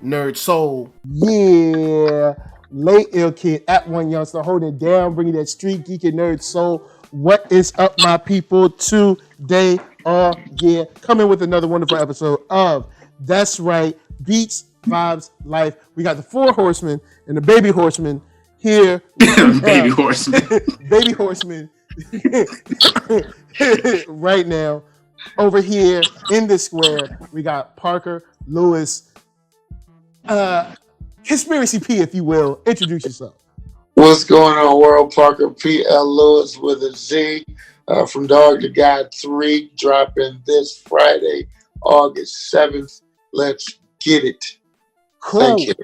NERDSoul. Yeah. Late ill kid at OneYoungsta holding it down, bringing that street geek and nerd soul. What is up, my people? Today, yeah, coming with another wonderful episode of That's Right, Beats, Vibes, Life. We got the four horsemen and the baby horseman here. Baby horseman. Baby horseman. Right now, over here in the square, we got Parker Lewiz. Conspiracy P, if you will. Introduce yourself. What's going on, world? Parker P.L. Lewis with a Z from Dog to God 3, dropping this Friday, August 7th. Let's get it. Cool. Thank you.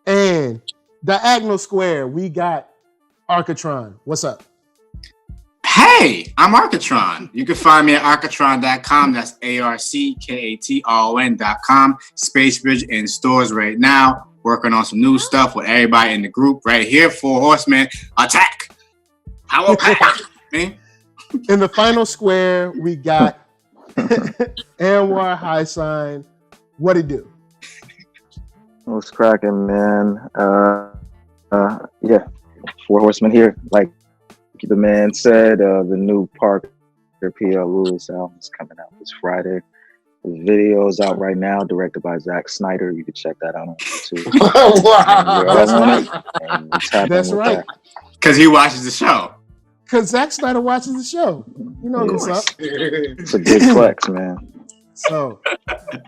And diagonal square, we got Arckatron. What's up? Hey, I'm Arcatron. You can find me at arcatron.com. That's ARCKATRON.com. Spacebridge in stores right now. Working on some new stuff with everybody in the group right here. Four horsemen, attack! Power pack! Man. In the final square, we got Anwar HighSign. What it do? What's cracking, man? Yeah, four horsemen here. Like the man said, the new Parker P.L. Lewis album is coming out this Friday. The video is out right now, directed by Zack Snyder. You can check that out on YouTube. Wow. That's right. Because he watches the show. Because Zack Snyder watches the show. You know what's up. It's a big flex, man. So,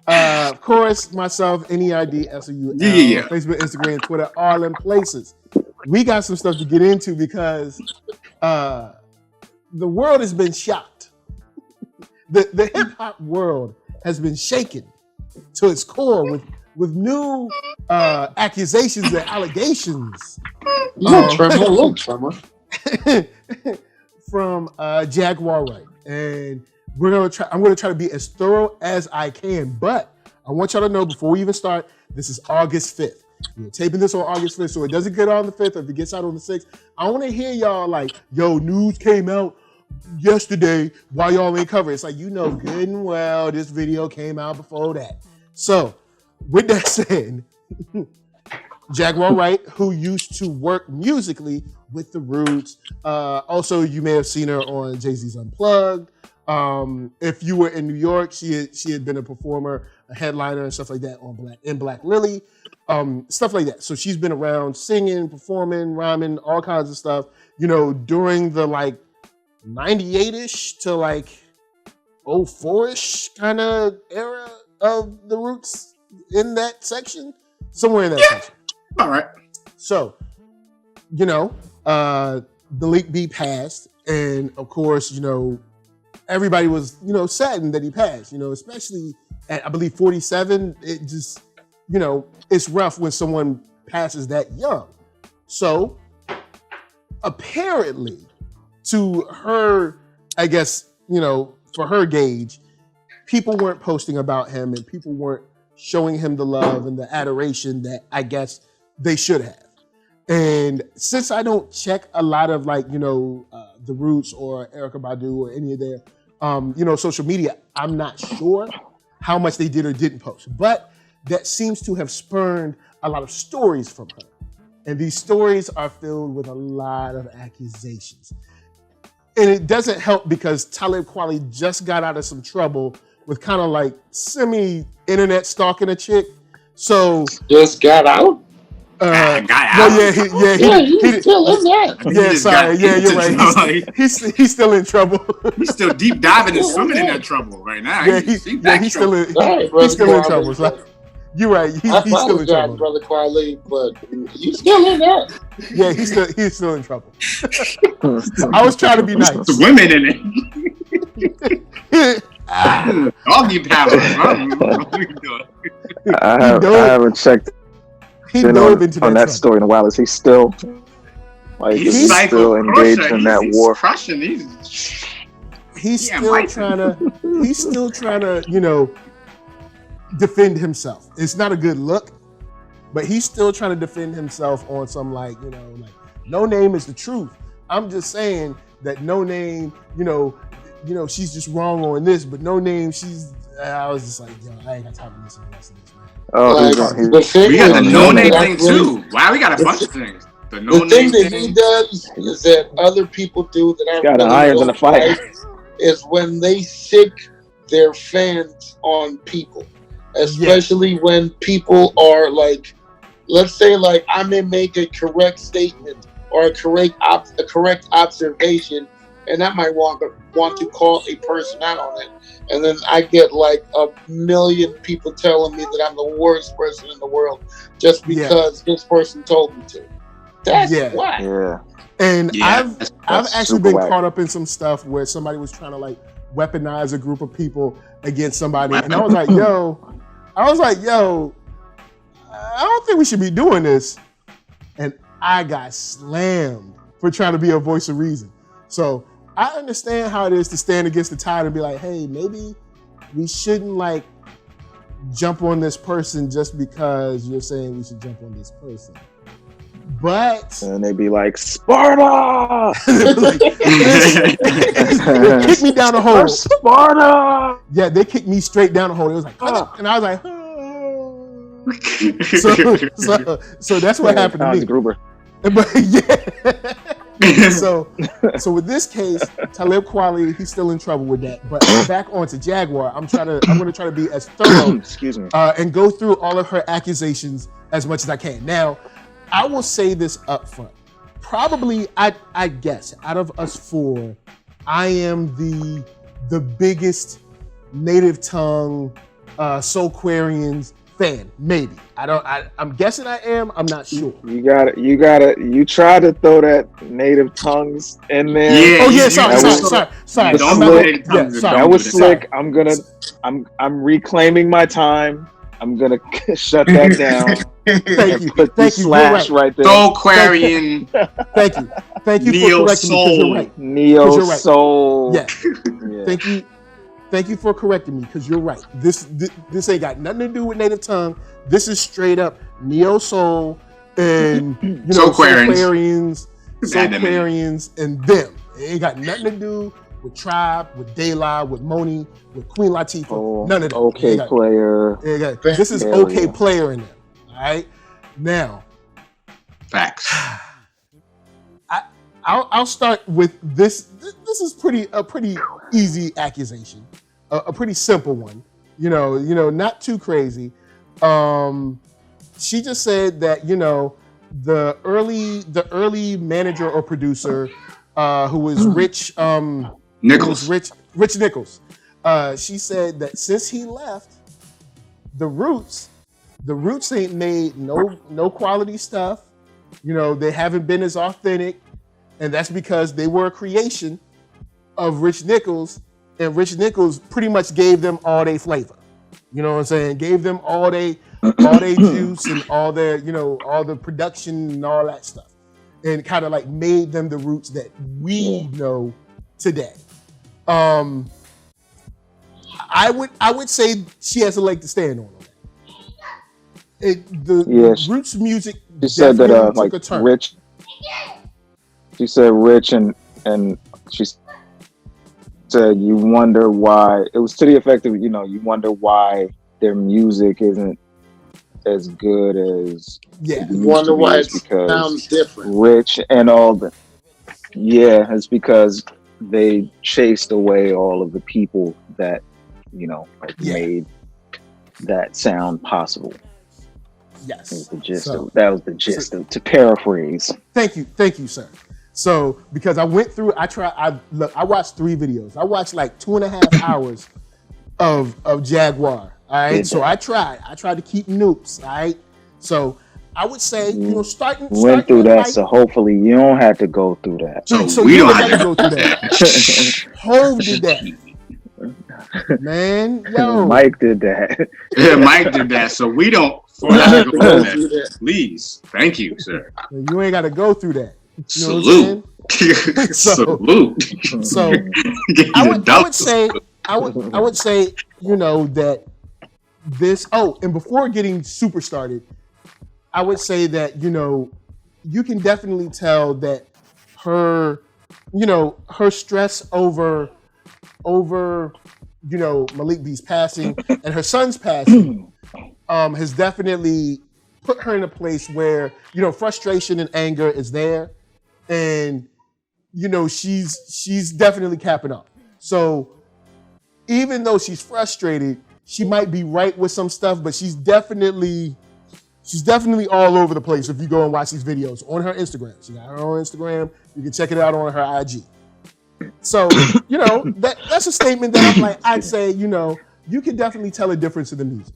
of course, myself, NERD, SOU, Yeah. Facebook, Instagram, Twitter, all in places. We got some stuff to get into because the world has been shocked. The hip hop world has been shaken to its core with new accusations and allegations. Little tremor. From Jaguar Wright, and I'm gonna try to be as thorough as I can. But I want y'all to know before we even start, this is August 5th. We're taping this on August 5th, so it doesn't get on the 5th. Or if it gets out on the 6th, I want to hear y'all like, "Yo, news came out yesterday. Why y'all ain't cover it?" It's like, you know good and well this video came out before that. So, with that said, Jaguar Wright, who used to work musically with the Roots. Also, you may have seen her on Jay-Z's Unplugged. If you were in New York, she had been a performer, a headliner, and stuff like that on Black Lily, stuff like that. So she's been around singing, performing, rhyming, all kinds of stuff. You know, during the like 98-ish to like 04-ish kind of era of the Roots in that section, somewhere in that section. All right. So, you know, the leak B passed, and of course, you know, everybody was, you know, saddened that he passed, you know, especially at, I believe, 47. It just, you know, it's rough when someone passes that young. So, apparently, to her, I guess, you know, for her gauge, people weren't posting about him and people weren't showing him the love and the adoration that I guess they should have. And since I don't check a lot of like, you know, the Roots or Erykah Badu or any of their, you know, social media, I'm not sure how much they did or didn't post. But that seems to have spurned a lot of stories from her. And these stories are filled with a lot of accusations. And it doesn't help because Talib Kweli just got out of some trouble with kind of like semi-internet stalking a chick. So Just got out? Got out. No, he still in that. Yeah, sorry. Yeah, you're right. He's still in trouble. He's still deep diving and swimming in that trouble right now. Yeah, he's still in trouble. So you're right. He's still in trouble, brother Kweli, but you still in that. Yeah, he's still in trouble. I was trying to be nice. The women in it. All deep diving. I haven't checked. He dove into on that story in a while. Is he still he's still engaged in that war? Crushing. He's still trying to, you know, defend himself. It's not a good look, but he's still trying to defend himself on some like, you know, like no name is the truth. I'm just saying that no name, you know, you know, she's just wrong on this, but no name, I was just like, yo, I ain't got time to listen to the rest of this, man. Like, the thing We got the with no him name that I thing really- too. Wow, we got a bunch of things. The no The thing name that he thing. does is that other people do that I Got an really irons in don't the fire. like is when they sick their fans on people, especially when people are like, let's say like I may make a correct statement or a correct observation, and I might want to call a person out on it, and then I get like a million people telling me that I'm the worst person in the world just because this person told me to. That's why. Yeah. And I've that's actually super been whack. caught up in some stuff where somebody was trying to like weaponize a group of people against somebody, and I was like, yo, I don't think we should be doing this. And I got slammed for trying to be a voice of reason. So I understand how it is to stand against the tide and be like, hey, maybe we shouldn't like jump on this person just because you're saying we should jump on this person. But and they'd be like, Sparta! like, they kicked me down the hole. Sparta! Yeah, they kicked me straight down the hole. It was like, and I was like, so that's what happened to me. Gruber. But so with this case, Talib Kweli, he's still in trouble with that. But back onto Jaguar, I'm going to try to be as thorough, excuse me, and go through all of her accusations as much as I can. Now, I will say this up front. Probably, I guess, out of us four, I am the biggest native tongue Soulquarians fan. Maybe. I'm guessing I am. I'm not sure. You try to throw that native tongues in there. Yeah. Oh yeah, sorry. That was slick. I'm reclaiming my time. I'm gonna shut that down. Thank you. Put the slash right there. Soulquarian. Thank you for correcting me, because you're right. NERDSoul. Yeah. Thank you for correcting me, because you're right. This ain't got nothing to do with native tongue. This is straight up NERDSoul and Soulquarians, and them. It ain't got nothing to do with Tribe, with Dilla, with Moni, with Queen Latifah. None of that. Okay player. This is okay player in there. All right. Now, facts. I'll start with this. This is a pretty easy accusation, a pretty simple one. You know, not too crazy. She just said that the early manager or producer who was Rich Nichols. Rich Nichols. She said that since he left, the Roots ain't made no quality stuff. They haven't been as authentic, and that's because they were a creation of Rich Nichols, and Rich Nichols pretty much gave them all their flavor. You know what I'm saying? Gave them all they juice and all their, all the production and all that stuff, and kind of like made them the Roots that we know today. I would say she has a leg to stand on that. Roots music. She said that like Rich. She said Rich and she said you wonder why. It was to the effect of you wonder why their music isn't as good as you wonder why it sounds different. Rich and all the it's because they chased away all of the people that made that sound possible. Yes, that was the gist to paraphrase. Thank you, sir. So because I went through, I watched 3 videos. I watched like 2.5 hours of Jaguar. All right, so I tried to keep noobs. All right, so I would say starting through that, so hopefully you don't have to go through that. So we don't have to go through that. Hove did that. Man, yo. Mike did that. Yeah, Mike did that, so we don't have to go through that. Please. Thank you, sir. You ain't got to go through that. Salute. Salute. So I would say, that this, and before getting super started, I would say that, you can definitely tell that her stress over over, Malik B's passing and her son's passing has definitely put her in a place where, frustration and anger is there. And, she's definitely capping up. So even though she's frustrated, she might be right with some stuff, but she's definitely all over the place if you go and watch these videos on her Instagram. She got her own Instagram. You can check it out on her IG. So, that's a statement that I'm like, I'd say, you can definitely tell a difference in the music.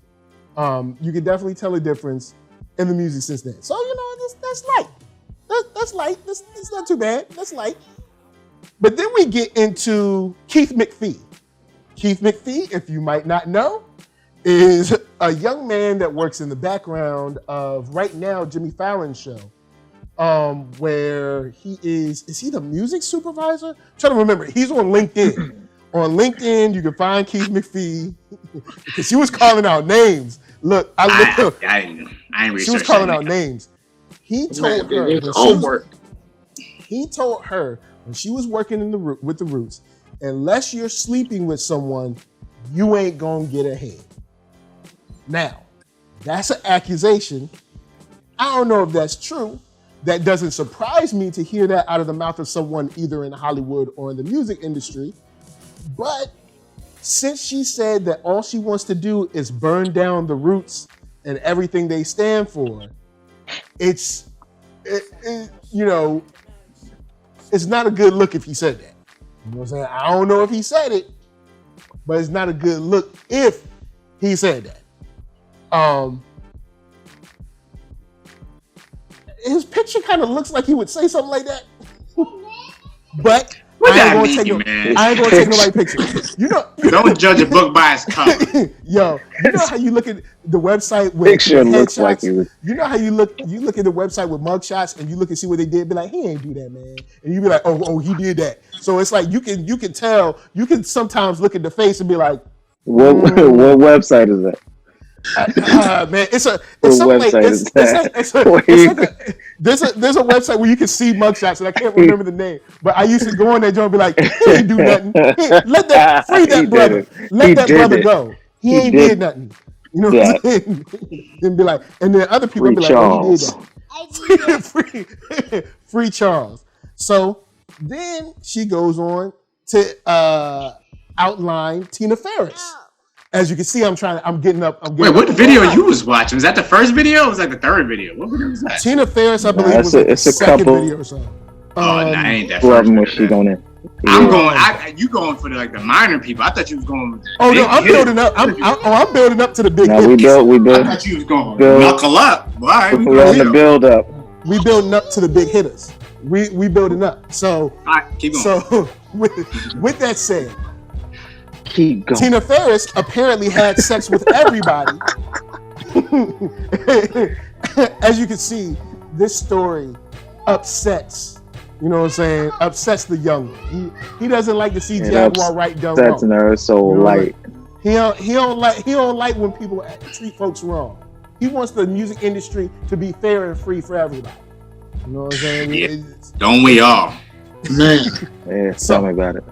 You can definitely tell a difference in the music since then. So, that's light. That's light. That's not too bad. That's light. But then we get into Keith McPhee. Keith McPhee, if you might not know, is a young man that works in the background of right now Jimmy Fallon's show, where he is he the music supervisor? I'm trying to remember. He's on LinkedIn. On LinkedIn, you can find Keith McPhee because she was calling out names. Look, I ain't she was calling out names. He told her when she was working with the Roots, unless you're sleeping with someone, you ain't gonna get ahead. Now, that's an accusation. I don't know if that's true. That doesn't surprise me to hear that out of the mouth of someone either in Hollywood or in the music industry. But since she said that all she wants to do is burn down the Roots and everything they stand for, it's not a good look if he said that. You know what I'm saying? I don't know if he said it, but it's not a good look if he said that. His picture kind of looks like he would say something like that. But I ain't gonna take nobody pictures. Don't judge a book by its cover. Yo, you know how you look at the website with picture looks like he was. You know how you look at the website with mugshots and you look and see what they did, be like, he ain't do that, man. And you be like, oh, he did that. So it's like you can tell, you can sometimes look at the face and be like, what website is that? Man, there's a website where you can see mugshots, and I can't remember the name. But I used to go on that joint and be like, he ain't do nothing. Free that brother. Let that brother go. He ain't did nothing. You know what I'm saying? And be like, and then other people be like, oh, he did that. Free Charles. So then she goes on to outline Tina Ferris. As you can see, I'm getting up. Wait, what video you was watching? Was that the first video or was that the third video? What video was that? Tina Ferris, I believe, was the second video or so. I ain't that first video. She going in. You going for the minor people. I thought you was going with I'm building up. I'm building up to the big hits. We build. I thought you was going knuckle up. Why? We build up. We building up to the big hitters. We building up. So, all right, keep going. So with that said, keep going. Tina Ferris apparently had sex with everybody. As you can see, this story upsets, upsets the young one. He doesn't like to see Jaguar Wright done wrong. ThatNERDSoul light. He don't like when people treat folks wrong. He wants the music industry to be fair and free for everybody. You know what I'm saying? Yeah. Don't we all? Man. Yeah, tell me about it.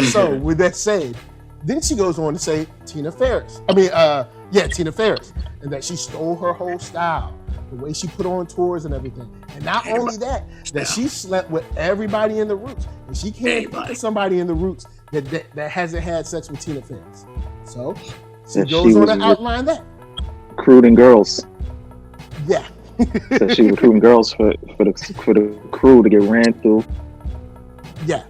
So with that said, then she goes on to say Tina Ferris. Tina Ferris. And that she stole her whole style, the way she put on tours and everything. And not only that she slept with everybody in the Roots. And she can't think of somebody in the Roots that hasn't had sex with Tina Ferris. So she goes on to outline that. Recruiting girls. Yeah. So she was recruiting girls for the crew to get ran through. Yeah.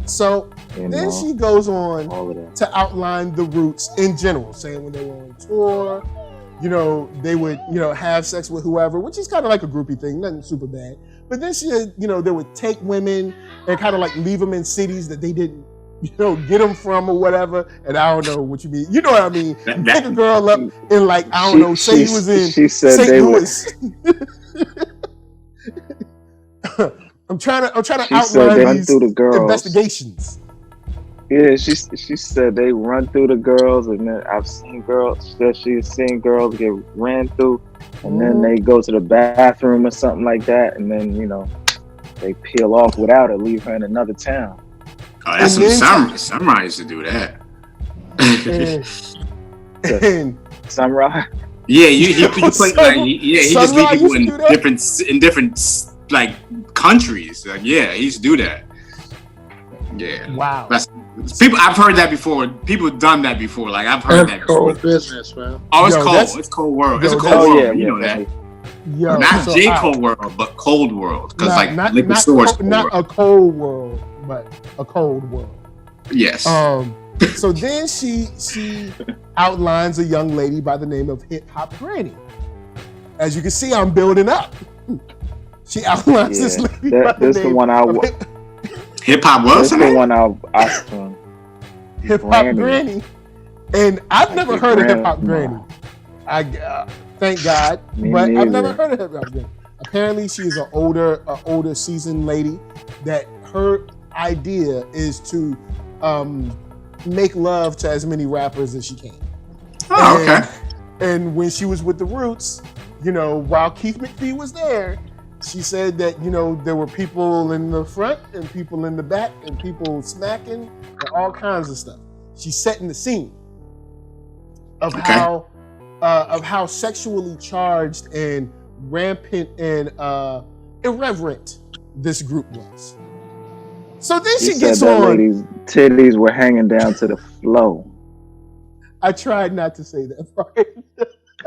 So then she goes on to outline the Roots in general, saying when they were on tour, they would, have sex with whoever, which is kind of like a groupie thing, nothing super bad. But then she, they would take women and kind of like leave them in cities that they didn't, get them from or whatever. And I don't know what you mean. You know what I mean? Pick a girl up in like, I don't know, say he was in St. Louis. I'm trying to outline these investigations. Yeah, she said they run through the girls, and then I've seen girls that she's seen girls get ran through, and then they go to the bathroom or something like that, and then they peel off without her, leave her in another town. Oh, that's some samurai used to do that. And Samurai. Yeah, he play like he just leave people in different like countries. Like he used to do that. Yeah. Wow. People, I've heard that before. People done that before. Like I've heard that before. Cold business, man. Oh, it's cold. It's cold world. It's a cold world. You know that. Yo, not Cold World, but Cold World. Because like not a cold world, but a cold world. Yes. So then she outlines a young lady by the name of Hip Hop Granny. As you can see, I'm building up. She outlines this lady by the name of Hip Hop was the one Hip Hop Granny. And I've never heard of Hip Hop Granny. Thank God, but I've never heard of Hip Hop Granny. Apparently, she is an older seasoned lady that her idea is to make love to as many rappers as she can. Oh, okay. And when she was with the Roots, while Keith McPhee was there, she said that, there were people in the front and people in the back and people smacking and all kinds of stuff. She's setting the scene of how sexually charged and rampant and irreverent this group was. So then she gets on. Lady's titties were hanging down to the floor. I tried not to say that part.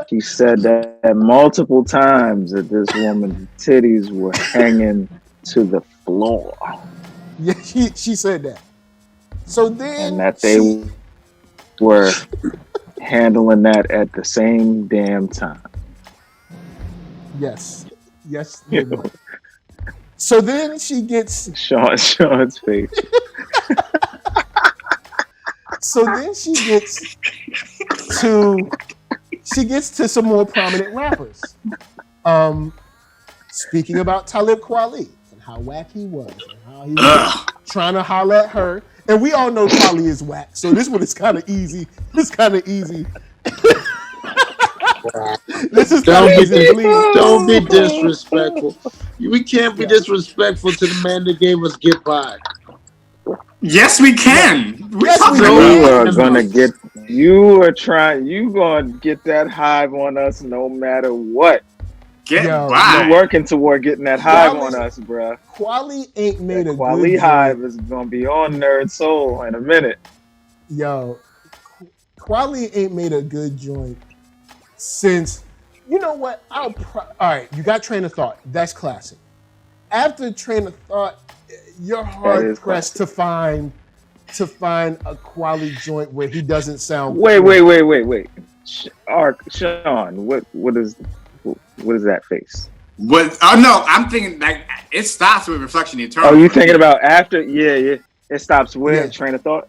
She said that multiple times that this woman's titties were hanging to the floor. Yeah, she said that. So then, and that they were handling that at the same damn time. Yes, they were. So then she gets Sean's face. So then she gets to some more prominent rappers. Speaking about Talib Kweli and how whack he was and how he was trying to holler at her. And we all know Kweli is whack, so this one is kind of easy. This is kind of easy. Don't be disrespectful. We can't be disrespectful to the man that gave us Get By. Yes, we can. You gonna get that hive on us no matter what. You're working toward getting that hive on us, bruh. Kweli ain't made a Kweli good hive joint. is gonna be on NERDSoul in a minute. Yo, Kweli ain't made a good joint since. You know what? All right, you got Train of Thought. That's classic. After Train of Thought, you're hard pressed to find a Kweli joint where he doesn't sound. Wait. Sean, what is that face? What? Oh no, I'm thinking like it stops with Reflection Eternal. Oh, you thinking about after? Yeah. It stops with Train of Thought.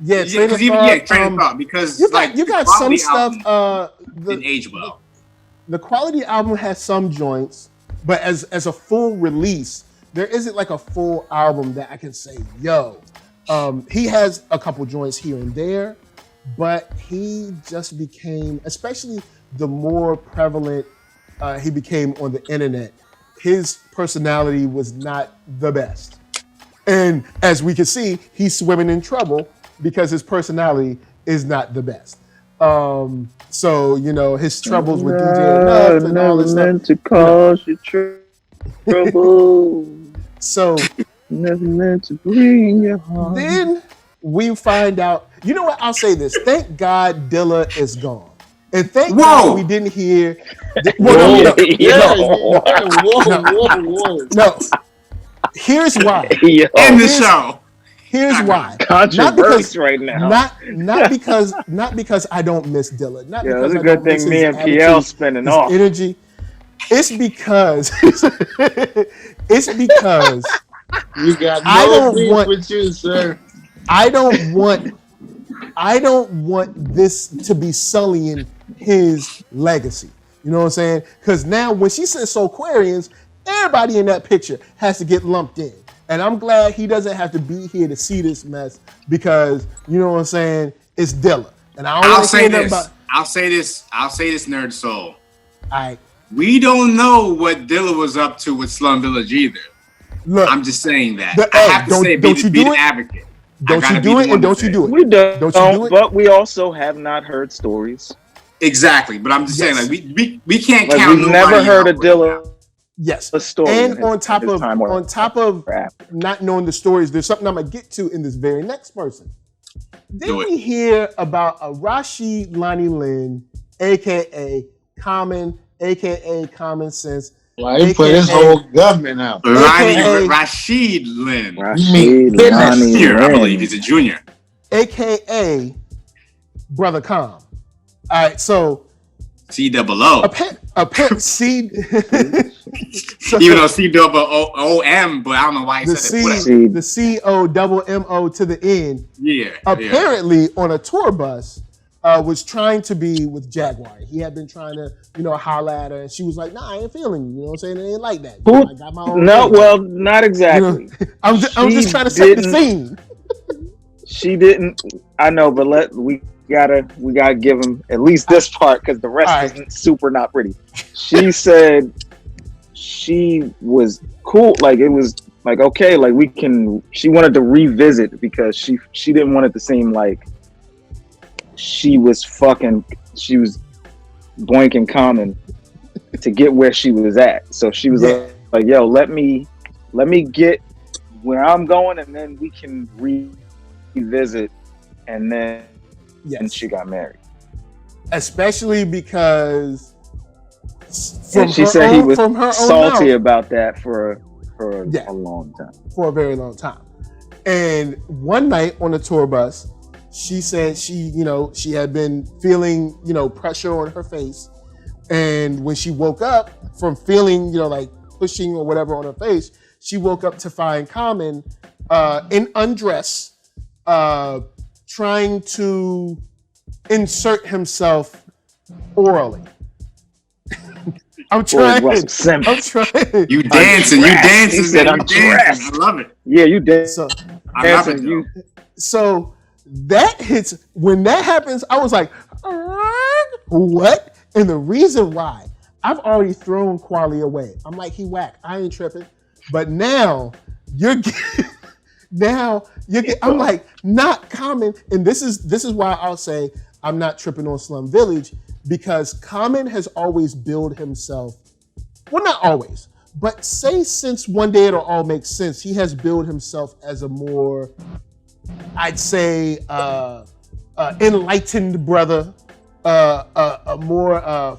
Yeah, Train of Thought. Because you got some stuff. Didn't age well. The Quality album has some joints, but as a full release, there isn't like a full album that I can say, yo. He has a couple joints here and there, but he just became, especially the more prevalent he became on the internet, his personality was not the best. And as we can see, he's swimming in trouble because his personality is not the best. So, his troubles with DJ Enough and all this stuff. To cause you trouble. So, never meant to bring you harm. Then we find out, you know what? I'll say this. Thank God Dilla is gone. And thank God we didn't hear. Whoa. No. Here's why. End the show. Here's why. Controversy right now. Not because I don't miss Dilla. Not because it's a good thing me and PL spinning off energy. It's because you got no beef with you, sir. I don't want this to be sullying his legacy. You know what I'm saying? Because now when she says Soulquarians, everybody in that picture has to get lumped in. And I'm glad he doesn't have to be here to see this mess because, you know what I'm saying, it's Dilla. And I'll say this, NERDSoul. All right. We don't know what Dilla was up to with Slum Village either. Look, I'm just saying that. I have to say, be the advocate. Don't you do it, and don't you do it. We don't, Don't you do it? but we also have not heard stories. Exactly, but I'm just saying, like we can't like count. We've never heard a Dilla. Yes, a story. And on top of not knowing the stories, there's something I'm gonna get to in this very next person. Did we hear about a Rashid Lonnie Lynn, aka Common, aka Common Sense? Well, he put his whole government out. Rashid Lynn. Rashid Lonnie Lynn. I believe he's a junior. AKA Brother Calm. All right, so C-double-O. C. So, even though C-double-O-M, but I don't know why he said it. The C-O-double-M-O to the end. Yeah. Apparently, on a tour bus, was trying to be with Jaguar. He had been trying to, holler at her, and she was like, "Nah, I ain't feeling you." You know what I'm saying? It ain't like that. I got my own. No, well, not exactly. I'm just trying to set the scene. She didn't. I know, but we gotta give him at least this part because the rest isn't super not pretty. She said she was cool, like it was like okay, like we can. She wanted to revisit because she didn't want it to seem like she was boinking Common to get where she was at. So she was like, "Yo, let me get where I'm going, and then we can revisit." And then she got married. Especially because she said he was salty about that for a long time. For a very long time. And one night on the tour bus, she said she had been feeling, pressure on her face. And when she woke up from feeling, like pushing or whatever on her face, she woke up to find Common in undress, trying to insert himself orally. I'm trying. You dancing. He said, "I'm dancing." I love it. Yeah, you dancing. I love it. So that hits. When that happens, I was like, "What?" And the reason why, I've already thrown Kweli away. I'm like, he whack. I ain't tripping. But now you're I'm like, not Common. And this is why I'll say I'm not tripping on Slum Village, because Common has always billed himself. Well, not always, but say since One Day It'll All Make Sense, he has billed himself as a more, I'd say, enlightened brother, a more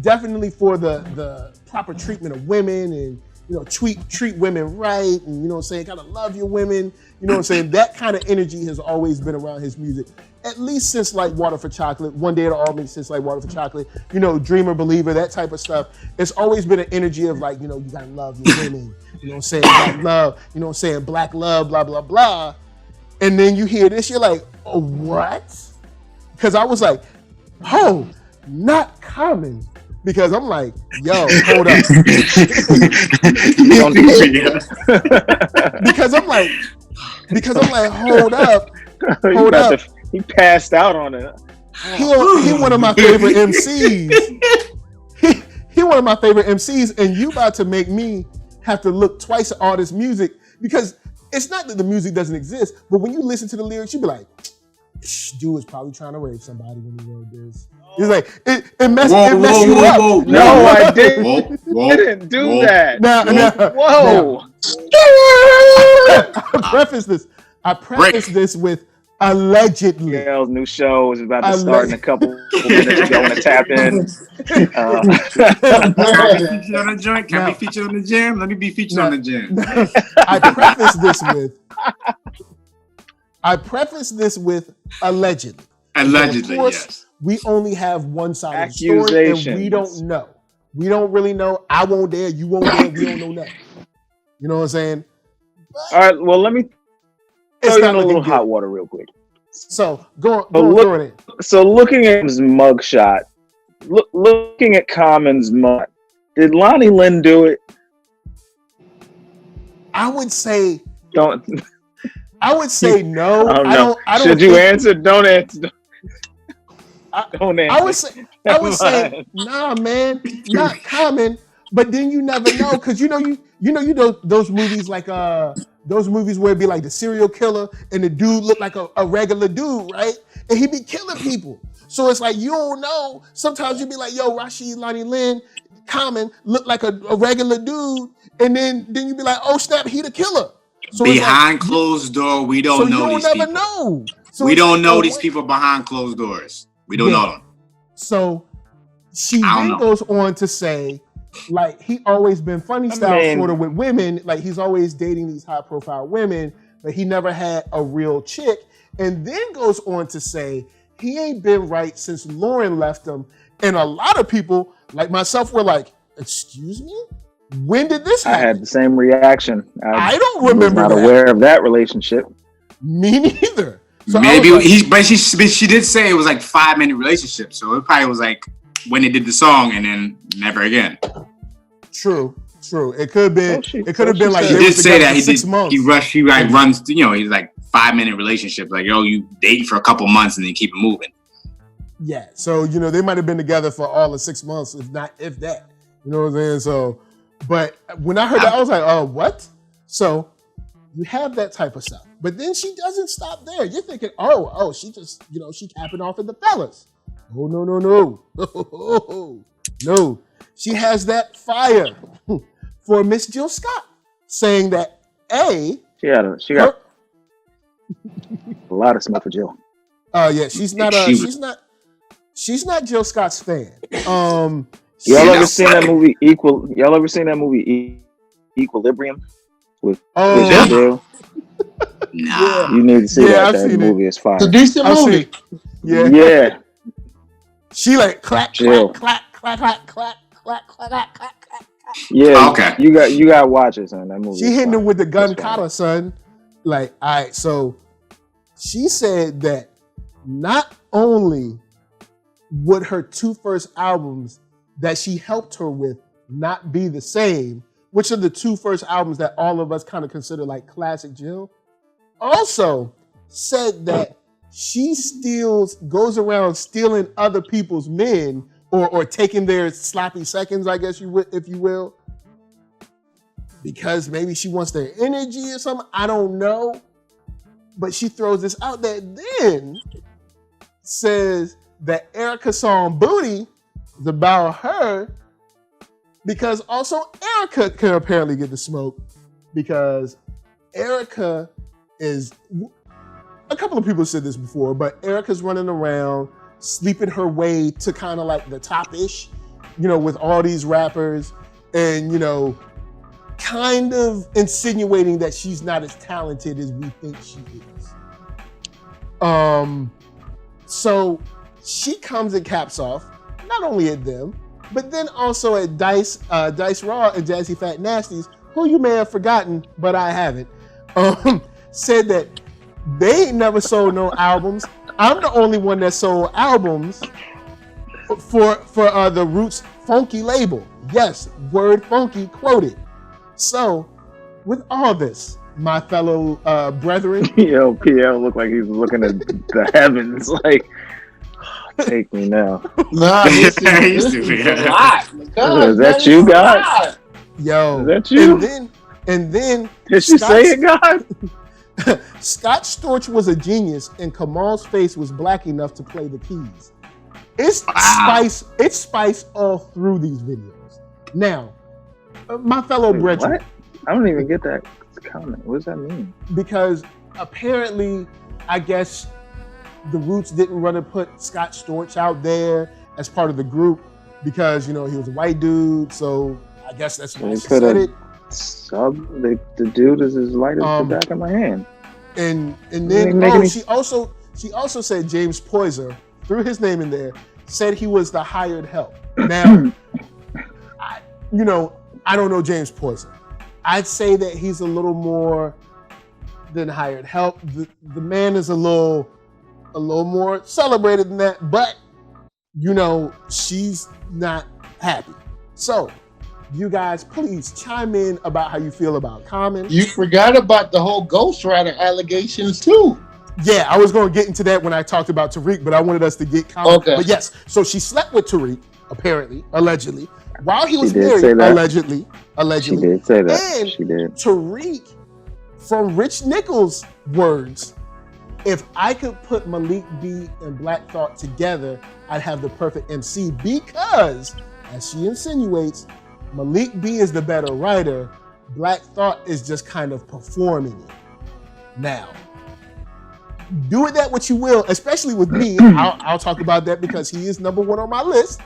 definitely for the proper treatment of women and treat women right, and gotta love your women. That kind of energy has always been around his music, at least since like Water for Chocolate. One Day It'll All Make Sense, like Water for Chocolate. Dreamer, Believer, that type of stuff. It's always been an energy of like, you gotta love your women. Black love. Black love, blah blah blah. And then you hear this, you're like, oh, what? Because I was like, oh, not Common. Because I'm like, yo, hold up. because I'm like, hold up. He passed out on it. He one of my favorite MCs. He one of my favorite MCs, and you about to make me have to look twice at all this music, because it's not that the music doesn't exist, but when you listen to the lyrics, you be like, dude was probably trying to rape somebody when he wrote this. He's like, it messed you up. No, I didn't. I didn't do that. Whoa. I preface this with allegedly. Gail's new show is about to start in a couple minutes. You want to tap in. Can we feature on the jam? Let me be featured on the jam. I preface this with allegedly. Allegedly, of course, yes. We only have one side of the story, and we don't know. We don't really know. I won't dare. You won't dare. We don't know nothing. You know what I'm saying? But all right. Well, let me throw you in a little hot water real quick. So go on. So looking at his mugshot, looking at Common's mug, did Lonnie Lynn do it? I would say don't. I would say no. I don't. Should you answer? Don't answer. Don't answer. I would say nah, man, not Common. But then you never know, because you know those movies like those movies where it'd be like the serial killer and the dude looked like a regular dude, right? And he'd be killing people. So it's like, you don't know. Sometimes you'd be like, yo, Rashid, Lonnie Lynn, Common looked like a regular dude. And then you'd be like, oh, snap, he the killer. So behind closed door, we don't know these people. Know. So we don't know these people behind closed doors. We don't know them. So she then goes on to say, like, he always been funny style sort of with women. Like, he's always dating these high profile women, but he never had a real chick. And then goes on to say, he ain't been right since Lauren left him. And a lot of people, like myself, were like, excuse me? When did this happen? I had the same reaction. I don't remember not aware of that relationship. Me neither. So maybe but she did say it was like 5-minute relationship. So it probably was like when they did the song and then never again. True. It could have been. It could have been like. He did say that he runs. He's like 5-minute relationships. Like, yo, you date for a couple months and then keep it moving. Yeah. So they might have been together for all of 6 months, if that. You know what I'm saying? So, but when I heard that, I was like, oh, what? So you have that type of stuff. But then she doesn't stop there. You're thinking, oh, she just, she capping off at the fellas. Oh, no. No. She has that fire for Miss Jill Scott, saying that she got a lot of smoke for Jill. Yeah, she's not Jill Scott's fan. Y'all ever seen that movie Y'all ever seen that movie Equilibrium with Jill? Nah. You need to see that. That movie is fire. It's a decent movie. Yeah. She like clack, Jill. clack. Yeah. Okay. You got to watch it, son. That movie. She hitting him with the gun kata, son. Like, all right. So she said that not only would her 2 first albums that she helped her with not be the same, which are the 2 first albums that all of us kind of consider like classic Jill, also said that she goes around stealing other people's men or taking their sloppy seconds, I guess if you will, because maybe she wants their energy or something. I don't know. But she throws this out there, then says that Erykah's song Booty is about her, because also Erykah can apparently get the smoke, because Erykah is, a couple of people said this before, but Erykah's running around sleeping her way to kind of like the top-ish, with all these rappers, and kind of insinuating that she's not as talented as we think she is. So she comes and caps off, not only at them, but then also at Dice Raw and Jazzy Fat Nasties, who you may have forgotten, but I haven't, said that they ain't never sold no albums. I'm the only one that sold albums for the Roots Funky label. Yes, word funky quoted. So, with all this, my fellow brethren. Yo, PL look like he's looking at the heavens like, take me now. Nah, this is a lot. Is that you, God? Yo. Is that you? And then did she say it, God? Scott Storch was a genius, and Kamal's face was black enough to play the keys. It's spice all through these videos. Now, my fellow brethren. What? I don't even get that comment. What does that mean? Because apparently, I guess the Roots didn't want to put Scott Storch out there as part of the group because, he was a white dude. So I guess that's why she said it. The dude is as light as the back of my hand. And then she also said James Poyser, threw his name in there, said he was the hired help. Now, I don't know James Poyser. I'd say that he's a little more than hired help. The man is a little more celebrated than that, but she's not happy. So you guys, please chime in about how you feel about Common. You forgot about the whole ghostwriter allegations too. Yeah, I was going to get into that when I talked about Tariq, but I wanted us to get Common. Okay. But yes, so she slept with Tariq, apparently, allegedly, while he was married, allegedly. She did say that. And she did. Tariq from Rich Nichols' words, if I could put Malik B and Black Thought together, I'd have the perfect MC because, as she insinuates, Malik B is the better writer. Black Thought is just kind of performing it. Now, do with that what you will, especially with me. I'll talk about that because he is number one on my list.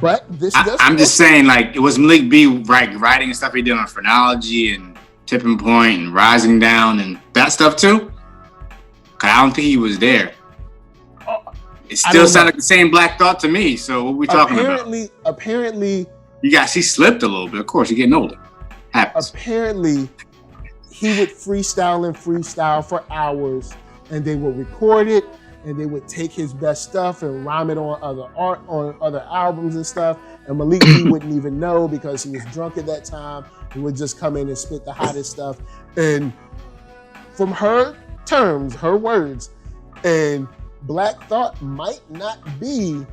But this I'm just saying, like, it was Malik B writing and stuff he did on Phrenology and Tipping Point and Rising Down and that stuff too. Cause I don't think he was there. It still sounded like the same Black Thought to me. So what are we talking about? Apparently, she slipped a little bit. Of course, you're getting older. Happens. Apparently, he would freestyle for hours, and they would record it, and they would take his best stuff and rhyme it on other albums and stuff. And Malik B wouldn't even know because he was drunk at that time. He would just come in and spit the hottest stuff. And from her terms, her words, and Black Thought might not be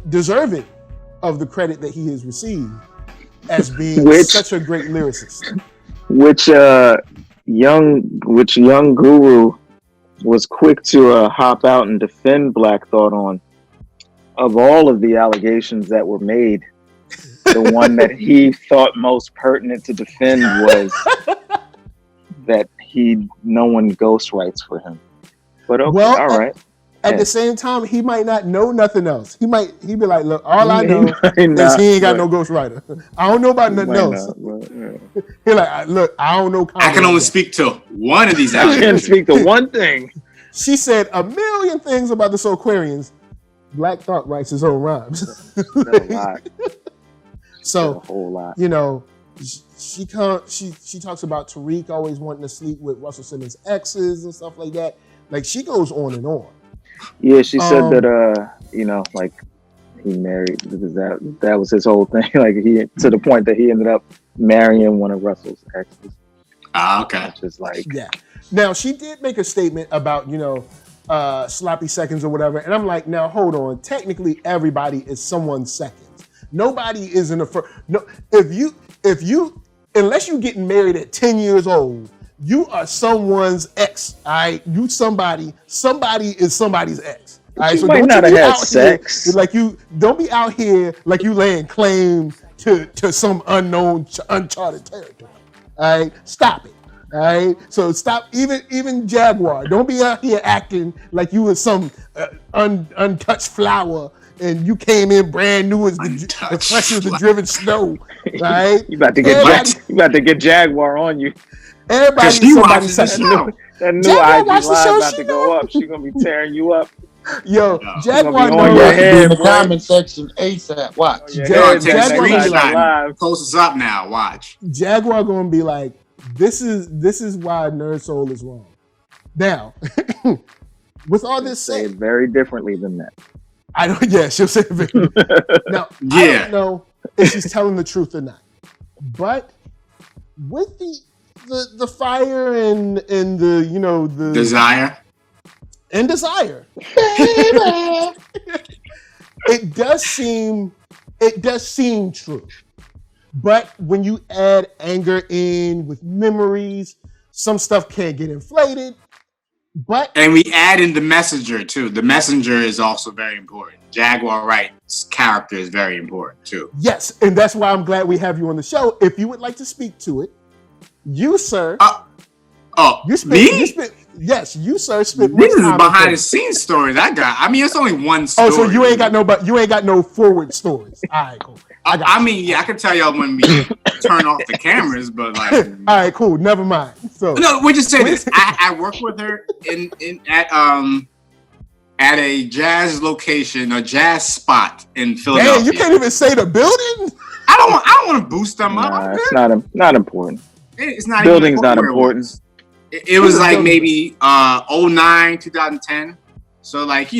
deserving of the credit that he has received as being such a great lyricist. Which young guru was quick to hop out and defend Black Thought on. Of all of the allegations that were made, the one that he thought most pertinent to defend was that no one ghostwrites for him. But okay, all right. At the same time, he might not know nothing else. He'd be like, look, all I know is he ain't got no ghostwriter. I don't know about nothing else. He's like, look, I don't know. I can only speak to one of these I can speak to one thing. She said a million things about the Soulquarians. Black Thought writes his own rhymes. A lot. So, a whole lot. You know, she talks about Tariq always wanting to sleep with Russell Simmons' exes and stuff like that. Like, she goes on and on. Yeah, she said that like he married because that was his whole thing. Like he to the point that he ended up marrying one of Russell's exes. Okay. Just like Now she did make a statement about sloppy seconds or whatever, and I'm like, now hold on. Technically, everybody is someone's seconds. Nobody is in the first. No, if you unless you're getting married at 10 years old. You are someone's ex, all right? You somebody is somebody's ex. All right, so don't be out sex. Here like you don't be out here like you laying claim to some unknown uncharted territory. All right, stop it. All right, so stop. Even Jaguar, don't be out here acting like you was some untouched flower and you came in brand new as the fresh as the driven snow. Right? You about to get wet. You about to get Jaguar on you. Everybody, somebody said that new IG live about to go up. She's gonna be tearing you up. Yo, Jaguar on your head in the comment section ASAP. Watch. Jaguar post us up now. Watch. Jaguar gonna be like, this is why NERDSoul is wrong. Now, with all this said, it very differently than that. I don't. Yeah, she'll say it very. Now, I don't know if she's telling the truth or not, but with the fire and the the desire it does seem true, but when you add anger in with memories, some stuff can get inflated. And we add in the messenger too. The messenger is also very important. Jaguar Wright's character is very important too. Yes, and that's why I'm glad we have you on the show. If you would like to speak to it. You, sir. Me? Yes, you, sir. Spit. This is behind the scenes stories I got. I mean, it's only one story. Oh, so you ain't got no forward stories. All right, cool. I can tell y'all when we turn off the cameras, but like. All right, cool. Never mind. So no, we just say this. I work with her at a jazz location, a jazz spot in Philadelphia. Damn, you can't even say the building. I don't want to boost them up. Nah, it's not important. It's not building's not important. It was like maybe 09, 2010. So like,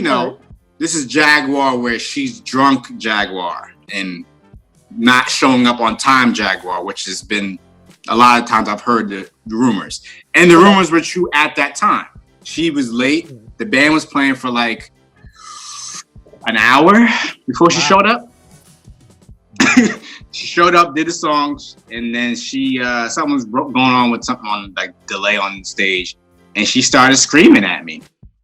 this is Jaguar where she's drunk Jaguar and not showing up on time Jaguar, which has been a lot of times I've heard the rumors. And the rumors were true at that time. She was late. The band was playing for like an hour before she showed up. she showed up, did the songs, and then she something was going on with something on like delay on stage, and she started screaming at me,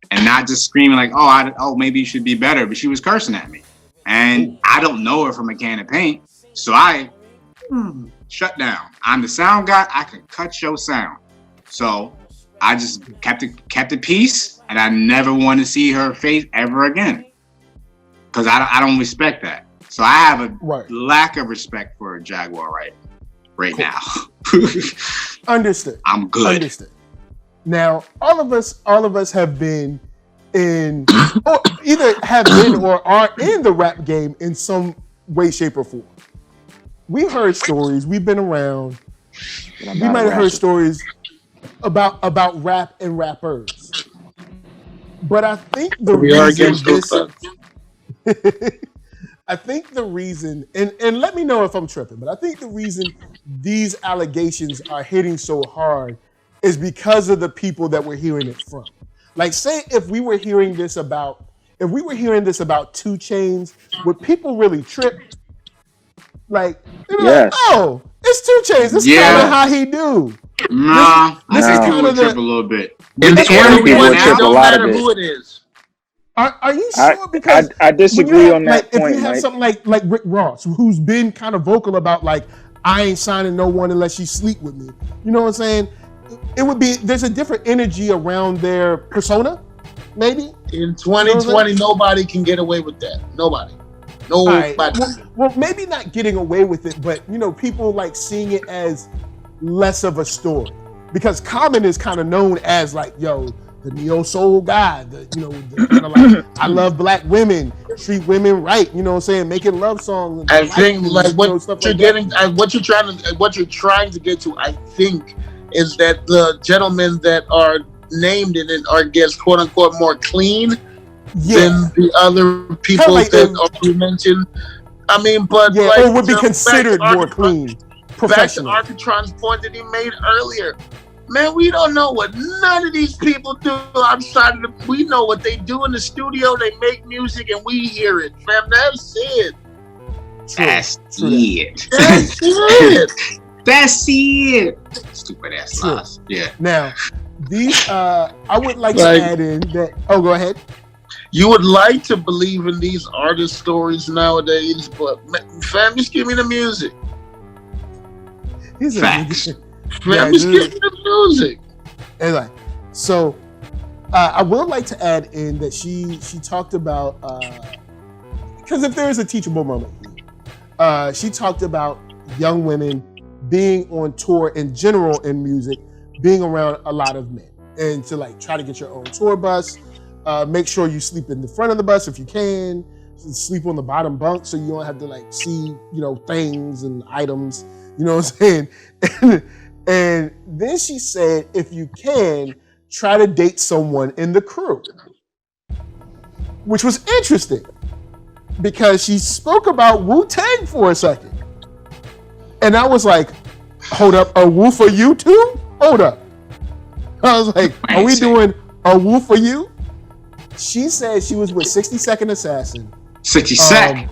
and not just screaming like, oh maybe you should be better, but she was cursing at me, and I don't know her from a can of paint, so I shut down. I'm the sound guy. I can cut your sound, so I just kept the peace, and I never want to see her face ever again, because I don't respect that. So I have a lack of respect for Jaguar Wright right now. Understood. I'm good. Understood. Now, all of us have been in, or either have been or are in the rap game in some way, shape, or form. We heard stories. We've been around. We might have heard stories about rap and rappers. But I think the I think the reason, and let me know if I'm tripping, but I think the reason these allegations are hitting so hard is because of the people that we're hearing it from. Like, say if we were hearing this about 2 Chainz, would people really trip? Like, they'd be like, oh, it's 2 Chainz. This is kind of how he do. Nah, I think people would trip a little bit. In the 2020, it don't matter who it is. Are you sure? Because I disagree on that point. If you have something like Rick Ross, who's been kind of vocal about like, I ain't signing no one unless she sleep with me. You know what I'm saying? It would be, there's a different energy around their persona, maybe. In 2020, nobody can get away with that. Nobody. Nobody. Right. Well, maybe not getting away with it, but people like seeing it as less of a story, because Common is kind of known as like, yo, the NERDSoul guy, the kind of like, I love black women, treat women right, you know what I'm saying, making love songs. I think like what you're getting, what you're trying to get to, I think, is that the gentlemen that are named in it are, guess, quote unquote, more clean than the other people like that you mentioned. I mean, but or would be considered more clean, professional. Back to Arckatron's point that he made earlier. Man, we don't know what none of these people do outside of the. We know what they do in the studio. They make music and we hear it, fam. That's it. That's it. That's it. That's it. Stupid ass lies. Yeah. Now, these I would like to add in that. Oh, go ahead. You would like to believe in these artist stories nowadays, but fam, just give me the music. Facts. Man, just give me the music. Anyway, so I would like to add in that she talked about, because if there is a teachable moment, she talked about young women being on tour in general in music, being around a lot of men, and to like try to get your own tour bus. Make sure you sleep in the front of the bus if you can. Sleep on the bottom bunk so you don't have to like see things and items. You know what I'm saying? And then she said, if you can, try to date someone in the crew. Which was interesting, because she spoke about Wu-Tang for a second. And I was like, hold up, a Wu for you too? Hold up. I was like, are we doing a Wu for you? She said she was with 60 Second Assassin. 60 Sec?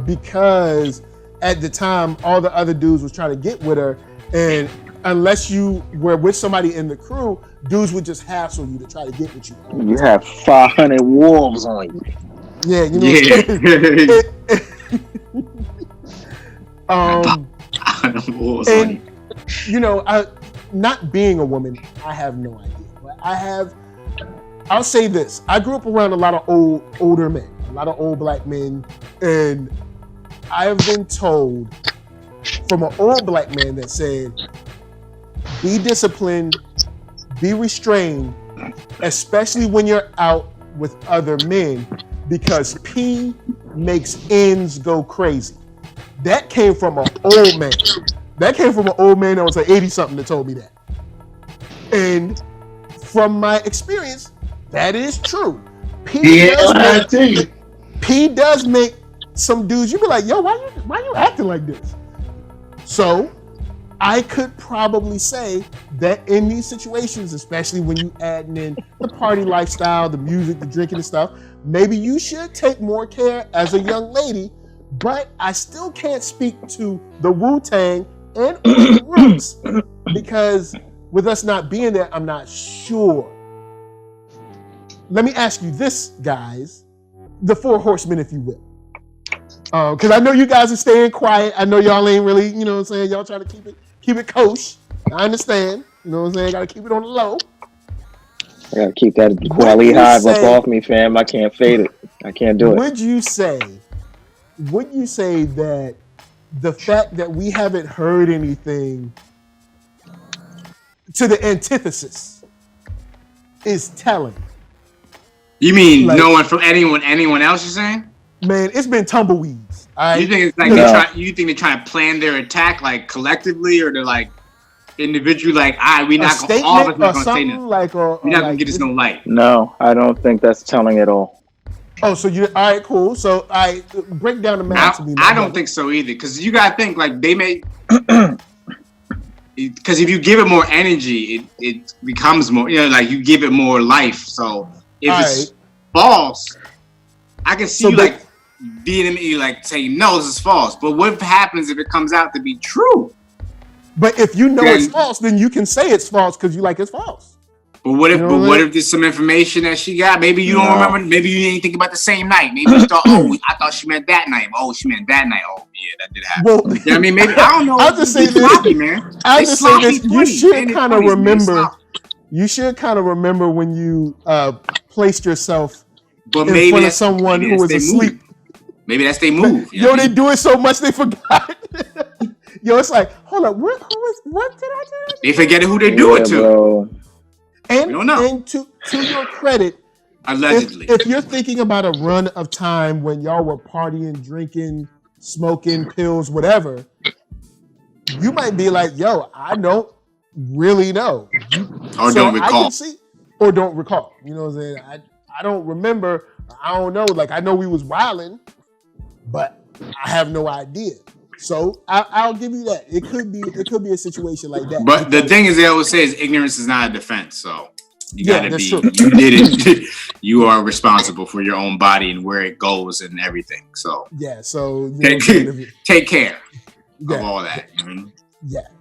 Because at the time, all the other dudes was trying to get with her. And unless you were with somebody in the crew, dudes would just hassle you to try to get with you. You have 500 wolves on you. Yeah, you know. And not being a woman, I have no idea. But I'll say this: I grew up around a lot of older men, a lot of old black men, and I have been told from an old black man that said, be disciplined, be restrained, especially when you're out with other men, because P makes ends go crazy. That came from an old man. That came from an old man that was like 80-something that told me that. And from my experience, that is true. P does make some dudes, you be like, yo, why you acting like this? So I could probably say that in these situations, especially when you add in the party lifestyle, the music, the drinking and stuff, maybe you should take more care as a young lady But I still can't speak to the Wu-Tang and or the Roots because with us not being there, I'm not sure. Let me ask you this, guys. The Four Horsemen, if you will. Because I know you guys are staying quiet. I know y'all ain't really, you know what I'm saying? Y'all try to keep it kosher. I understand. You know what I'm saying? Got to keep it on the low. I gotta keep that Kweli hive up off me, fam. I can't fade it. I can't do it. Would you say that the fact that we haven't heard anything to the antithesis is telling? You mean like, no one from anyone else? You're saying? Man, it's been tumbleweeds. Right? You think it's like you think they're trying to plan their attack like collectively, or they're like individually, like, we not gonna all of us not gonna say nothing. Like, we're not gonna get us no light. No, I don't think that's telling at all. Oh, so you all right? Cool. So I break down the math to me. I don't think so either, because you gotta think like they may. Because if you give it more energy, it becomes more. You know, like you give it more life. So if it's false, I can see you like vehemently like saying no, this is false. But what happens if it comes out to be true? But if you know it's false, then you can say it's false because you like it's false. But what if? What if there's some information that she got? Maybe you don't remember. Maybe you didn't think about the same night. Maybe you thought, I thought she meant that night. Oh, she meant that night. Oh, yeah, that did happen. Well, you know what I mean, maybe I don't know. I'll just say this, sloppy, man. I'll just say this. You should kind of remember. You should kind of remember when you placed yourself in front of someone who was asleep. Maybe that's their move. Yo, they do it so much they forgot. Yo, it's like, hold up, what did I do? They forget who they do it to. Bro. And, we don't know. And to your credit, allegedly, if you're thinking about a run of time when y'all were partying, drinking, smoking, pills, whatever, you might be like, yo, I don't really know. Or don't recall. Or don't recall. You know what I'm saying? I don't remember. I don't know. Like, I know we was wilding, but I have no idea. So I'll give you that. It could be a situation like that. But the thing is, they always say is ignorance is not a defense. So you gotta be. True. You did it. You are responsible for your own body and where it goes and everything. So So take care of all that.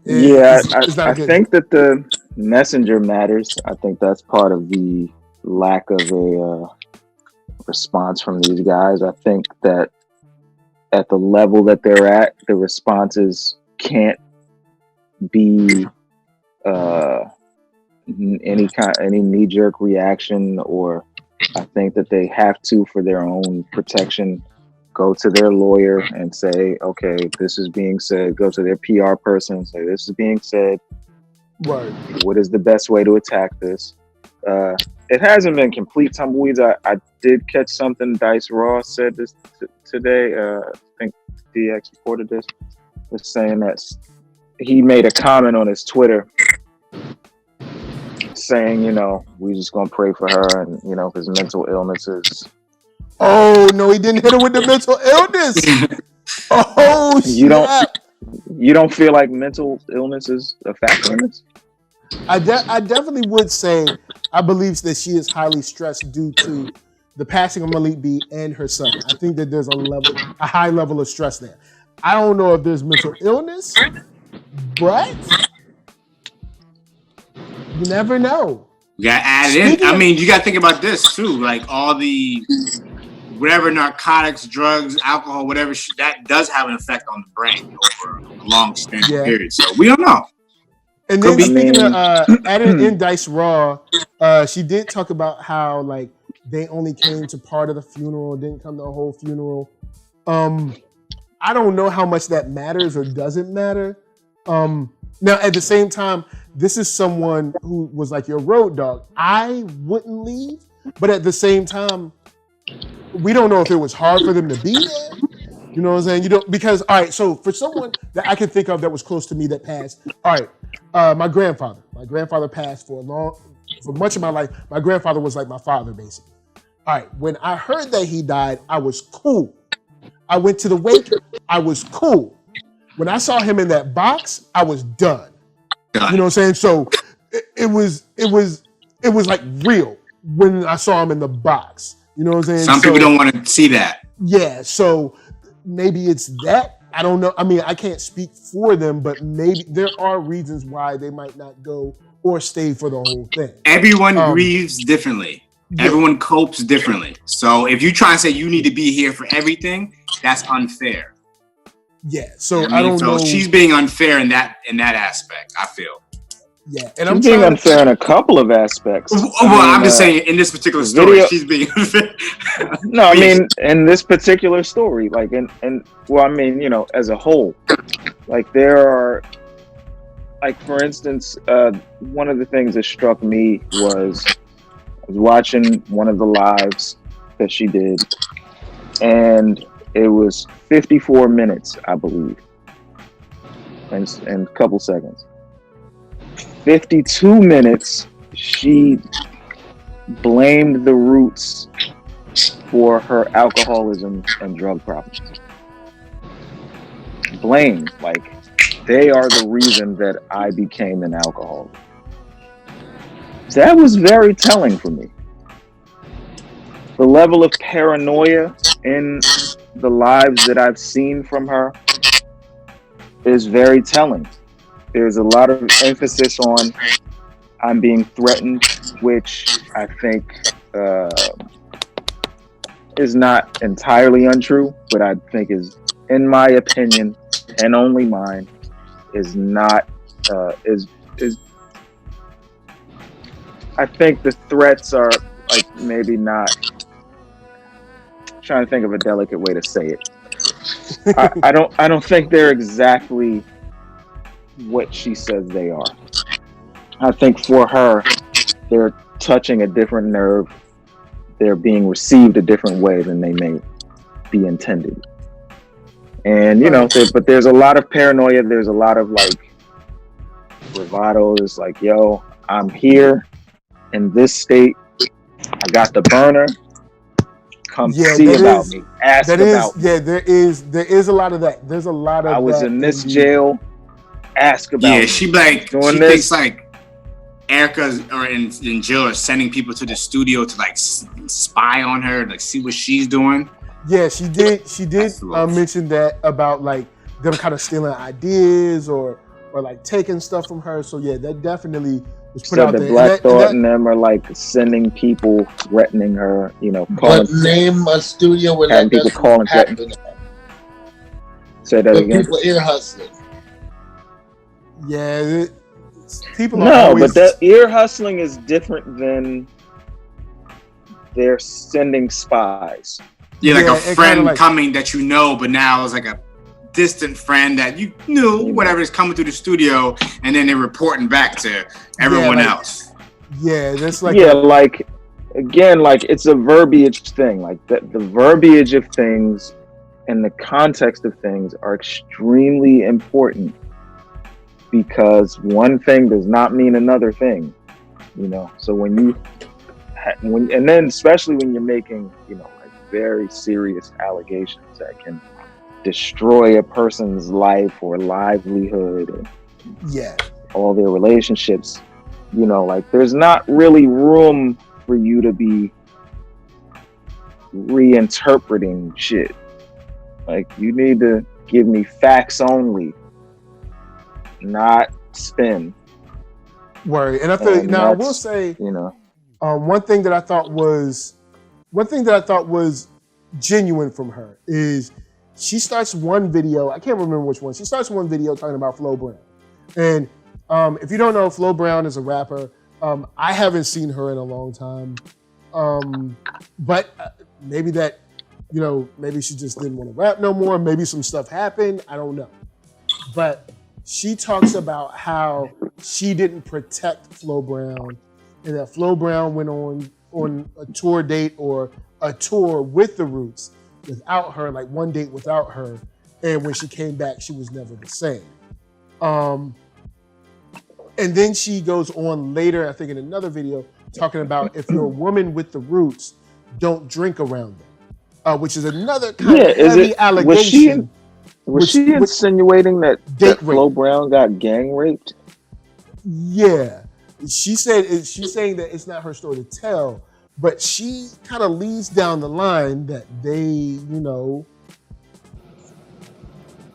I think that the messenger matters. I think that's part of the lack of a response from these guys. I think that at the level that they're at, the responses can't be any knee-jerk reaction, or I think that they have to, for their own protection, go to their lawyer and say, okay, this is being said. Go to their PR person and say, this is being said. Right. What is the best way to attack this? It hasn't been complete tumbleweeds. I did catch something Dice Raw said this today. I think DX reported this. Was saying that he made a comment on his Twitter saying, we just gonna pray for her and his mental illnesses. Oh no, he didn't hit her with the mental illness. Oh shit. You don't feel like mental illness is a factor in this? I definitely would say I believe that she is highly stressed due to the passing of Malik B and her son. I think that there's a high level of stress there. I don't know if there's mental illness, but you never know. You gotta add it in. I mean, you gotta think about this too. Like all the whatever narcotics, drugs, alcohol, whatever, that does have an effect on the brain over a long extended period. So we don't know. And then speaking of adding in Dice Raw, she did talk about how like they only came to part of the funeral, didn't come to the whole funeral. I don't know how much that matters or doesn't matter. Now at the same time, this is someone who was like your road dog. I wouldn't leave, but at the same time, we don't know if it was hard for them to be there. You know what I'm saying? Because all right, so for someone that I can think of that was close to me that passed, all right, my grandfather passed for much of my life. My grandfather was like my father, basically. All right, when I heard that he died, I was cool. I went to the wake, I was cool. When I saw him in that box, I was done. You know what I'm saying? So it was like real when I saw him in the box. You know what I'm saying? Some people don't want to see that. Yeah, so maybe it's that. I don't know. I mean, I can't speak for them, but maybe there are reasons why they might not go or stay for the whole thing. Everyone grieves differently. Yeah. Everyone copes differently. So if you try and say you need to be here for everything, that's unfair. Yeah. So you know I don't know. She's being unfair in that aspect, I feel. Yeah, and she's being unfair in a couple of aspects. Well, I'm just saying in this particular story, she's being unfair. No, I mean in this particular story, like well, I mean, you know, as a whole, like there are, like for instance, one of the things that struck me was I was watching one of the lives that she did, and it was 54 minutes, I believe, and a couple seconds. 52 minutes, she blamed the Roots for her alcoholism and drug problems. Blamed, like they are the reason that I became an alcoholic. That was very telling for me. The level of paranoia in the lives that I've seen from her is very telling. There's a lot of emphasis on I'm being threatened, which I think is not entirely untrue, but I think is, in my opinion, and only mine, is not is I think the threats are like maybe not. I'm trying to think of a delicate way to say it. I don't think they're exactly what she says they are. I think for her, they're touching a different nerve. They're being received a different way than they may be intended. And you know, but there's a lot of paranoia. There's a lot of like bravado. It's like, yo, I'm here in this state. I got the burner. Come see about me. Ask about me. Yeah, there is a lot of that. There's a lot of. I was in this jail. Ask about. Yeah, she like she thinks like Erykah or in Jill are sending people to the studio to like spy on her, like see what she's doing. Yeah, she did mention that about like them kind of stealing ideas or like taking stuff from her. So yeah, that definitely was put out there. Black Thought and them are like sending people, threatening her. You know, calling. But name a studio where having people calling threatening. Say that again. People ear hustling. Yeah, people. But that ear hustling is different than they're sending spies. Yeah, like a friend coming that you know, but now it's like a distant friend that you knew, whatever, is coming through the studio, and then they're reporting back to everyone else. Yeah, that's like like again, like it's a verbiage thing. Like the verbiage of things and the context of things are extremely important. Because one thing does not mean another thing, you know. So when and then especially when you're making, you know, like very serious allegations that can destroy a person's life or livelihood, or all their relationships, you know, like there's not really room for you to be reinterpreting shit. Like you need to give me facts only. Not spin. Word. And I feel now I will say, you know, one thing that I thought was genuine from her is she starts one video. I can't remember which one. She starts one video talking about Flo Brown. And if you don't know, Flo Brown is a rapper. I haven't seen her in a long time. But maybe that, you know, maybe she just didn't want to rap no more. Maybe some stuff happened. I don't know. But she talks about how she didn't protect Flo Brown and that Flo Brown went on a tour date or a tour with the Roots without her, like one date without her. And when she came back, she was never the same. And then she goes on later, I think in another video, talking about if you're a woman with the Roots, don't drink around them, which is another kind of heavy allegation. Was she insinuating that Flo Brown got gang raped? Yeah. She's saying that it's not her story to tell, but she kind of leads down the line that they, you know,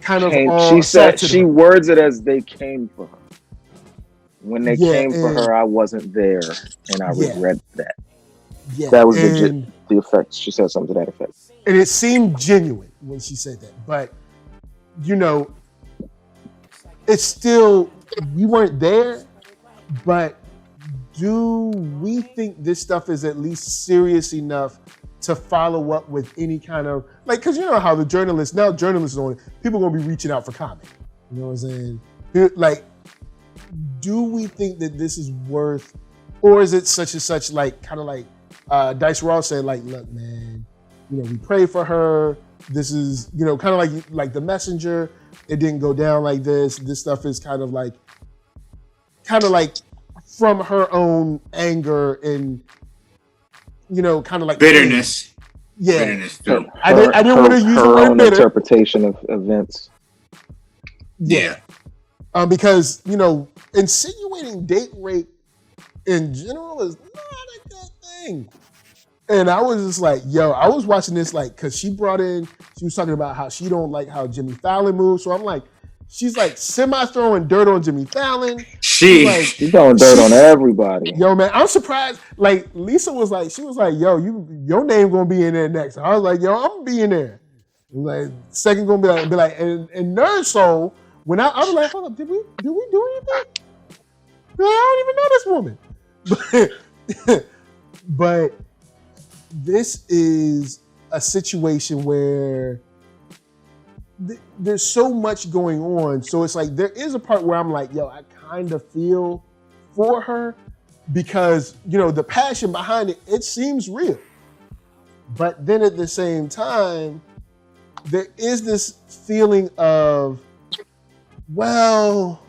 kind of She said assaulted she her. words it as they came for her. When they Yeah, came for her, I wasn't there, and I Yeah. regret that. Yeah, That was the effect. She said something to that effect. And it seemed genuine when she said that. But, you know, it's still, we weren't there, but do we think this stuff is at least serious enough to follow up with any kind of, like, because you know how the journalists, now journalists on it, people are going to be reaching out for comment. You know what I'm saying? Like, do we think that this is worth, or is it such and such, like, kind of like Dice Raw said, like, look, man, you know, we pray for her. This is, you know, kind of like The Messenger. It didn't go down like this. This stuff is kind of like from her own anger and, you know, kind of like bitterness. Yeah, bitterness too. I didn't want to use the word own bitter. Interpretation of events. Yeah. Because, you know, insinuating date rape in general is not a good thing. And I was just like, yo, I was watching this like, because she was talking about how she don't like how Jimmy Fallon moves. So I'm like, she's like semi-throwing dirt on Jimmy Fallon. She's throwing dirt on everybody. Yo, man, I'm surprised. Like, Lisa was like, yo, your name gonna be in there next. I was like, yo, I'm gonna be in there. Like, second gonna be like, and NERDSoul, when I was like, hold up, did we do anything? I don't even know this woman. But this is a situation where there's so much going on. So it's like, there is a part where I'm like, yo, I kind of feel for her because, you know, the passion behind it seems real. But then at the same time, there is this feeling of, well,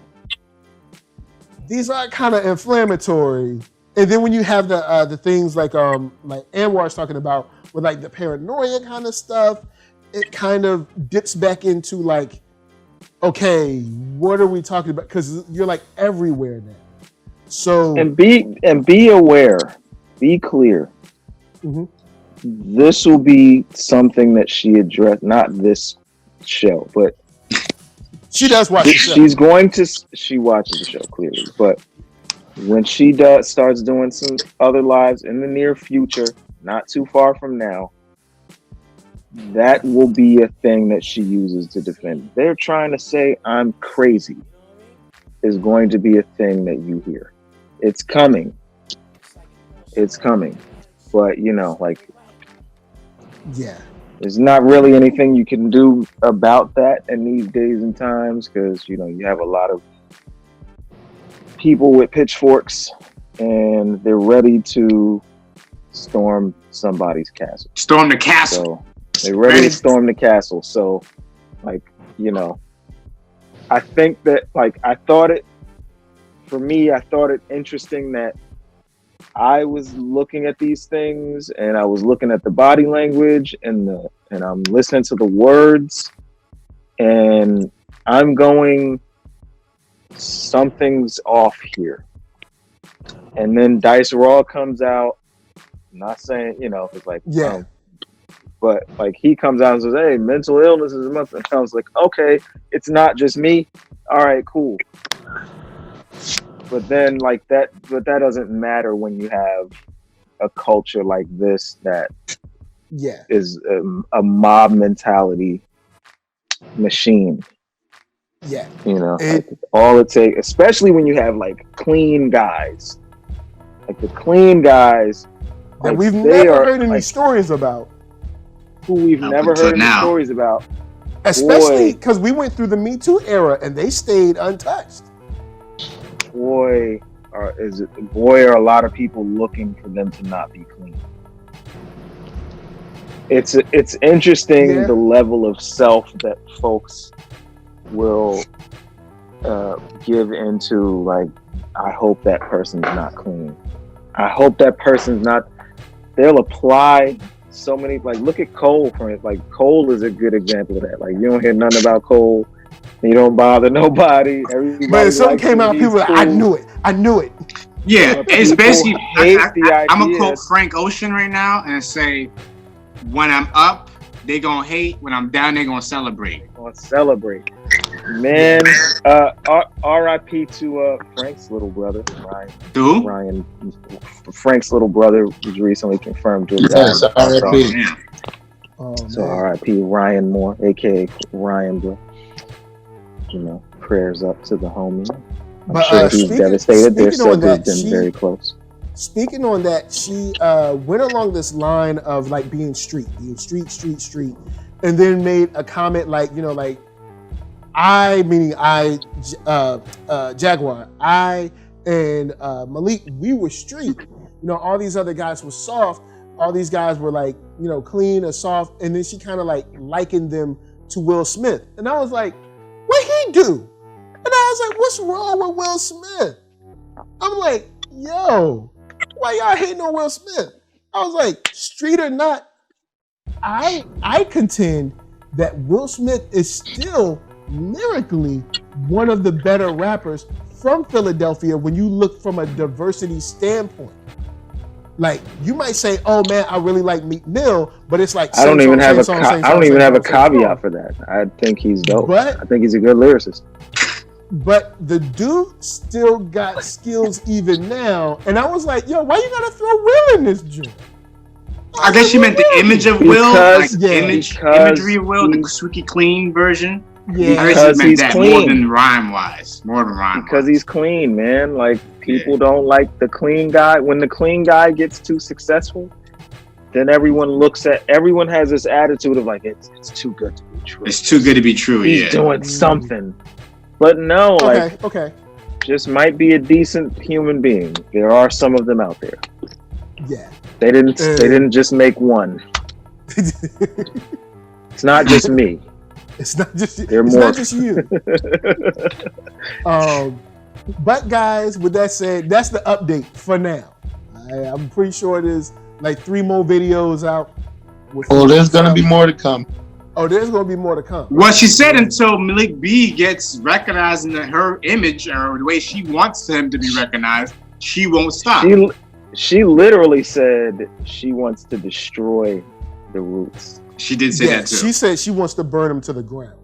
these are kind of inflammatory. And then when you have the things like Anwar's talking about with like the paranoia kind of stuff, it kind of dips back into like, okay, what are we talking about? Because you're like everywhere now. So and be aware, be clear. Mm-hmm. This will be something that she addressed, not this show, but she does watch the show. She watches the show clearly, but when she starts doing some other lives in the near future, not too far from now, that will be a thing that she uses to defend. They're trying to say I'm crazy is going to be a thing that you hear. It's coming. But, you know, like, yeah, there's not really anything you can do about that in these days and times because, you know, you have a lot of people with pitchforks and they're ready to storm somebody's castle. Storm the castle. So they're ready to storm the castle. So, like, you know, I think that, like, I thought it interesting that I was looking at these things and I was looking at the body language and I'm listening to the words and I'm going, something's off here. And then Dice Raw comes out, I'm not saying, you know, it's like, yeah. But like he comes out and says, hey, mental illness is a month. And I was like, okay, it's not just me. All right, cool. But then like that doesn't matter when you have a culture like this that is a mob mentality machine. Yeah. You know, like all it takes, especially when you have like clean guys. Like the clean guys that like, we've never heard any stories about. Who we've never heard any stories about. Especially because we went through the Me Too era and they stayed untouched. Boy, are a lot of people looking for them to not be clean. It's interesting the level of self that folks will give into, like, I hope that person's not clean. I hope that person's not. They'll apply so many, like, look at Cole for it. Like, Cole is a good example of that. Like, you don't hear nothing about Cole. You don't bother nobody. Everybody, but if something came out, people were like, I knew it. Yeah, it's basically, I'm going to quote Frank Ocean right now and say, when I'm up, they gonna hate. When I'm down, they gonna celebrate. Man, R.I.P. to Frank's little brother, Ryan. Who? Ryan. Frank's little brother was recently confirmed to have Yes, died. R.I.P. So R.I.P. Ryan Moore, aka Ryan, bro. You know, prayers up to the homie. I'm sure he's devastated. They're said they've been very close. Speaking on that, she went along this line of like being street, and then made a comment like, you know, like Jaguar, I and Malik, we were street. You know, all these other guys were soft. All these guys were like, you know, clean or soft. And then she kind of like likened them to Will Smith. And I was like, what he do? And I was like, what's wrong with Will Smith? I'm like, yo, why y'all hating on Will Smith? I was like, street or not, I contend that Will Smith is still lyrically one of the better rappers from Philadelphia when you look from a diversity standpoint. Like, you might say, oh man, I really like Meek Mill, but it's like, I don't even have a caveat for that. I think he's dope. I think he's a good lyricist. But the dude still got skills even now. And I was like, yo, why you gotta throw Will in this joint? I guess you meant the image of Will, like imagery of Will, the squeaky clean version. Yeah, I guess you meant that clean. More than rhyme-wise. Because he's clean, man. Like, people don't like the clean guy. When the clean guy gets too successful, then everyone has this attitude of like, it's too good to be true. It's too good to be true, He's doing something. But no, just might be a decent human being. There are some of them out there. Yeah. They didn't just make one. It's not just me. It's not just you. But guys, with that said, that's the update for now. I'm pretty sure there's like 3 more videos out. There's gonna be more to come. There's gonna be more to come. Well, she said until Malik B gets recognized in her image or the way she wants him to be recognized, she won't stop. She literally said she wants to destroy the roots. She did say that too. She said she wants to burn them to the ground.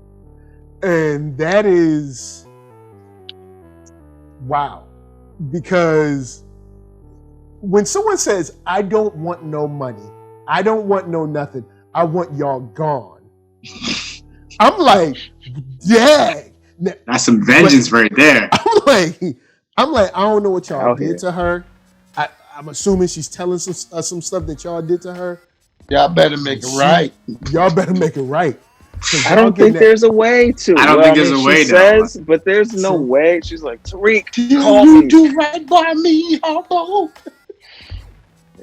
And that is wow. Because when someone says, I don't want no money, I don't want no nothing, I want y'all gone. I'm like, dang. That's some vengeance right there. I'm like, I don't know what y'all did to her. I'm assuming she's telling some stuff that y'all did to her. Y'all better make it right. Y'all better make it right. I don't think there's a way to. I don't think there's a way. She says, but there's no way. She's like, Tariq, call you me. Do right by me, homo.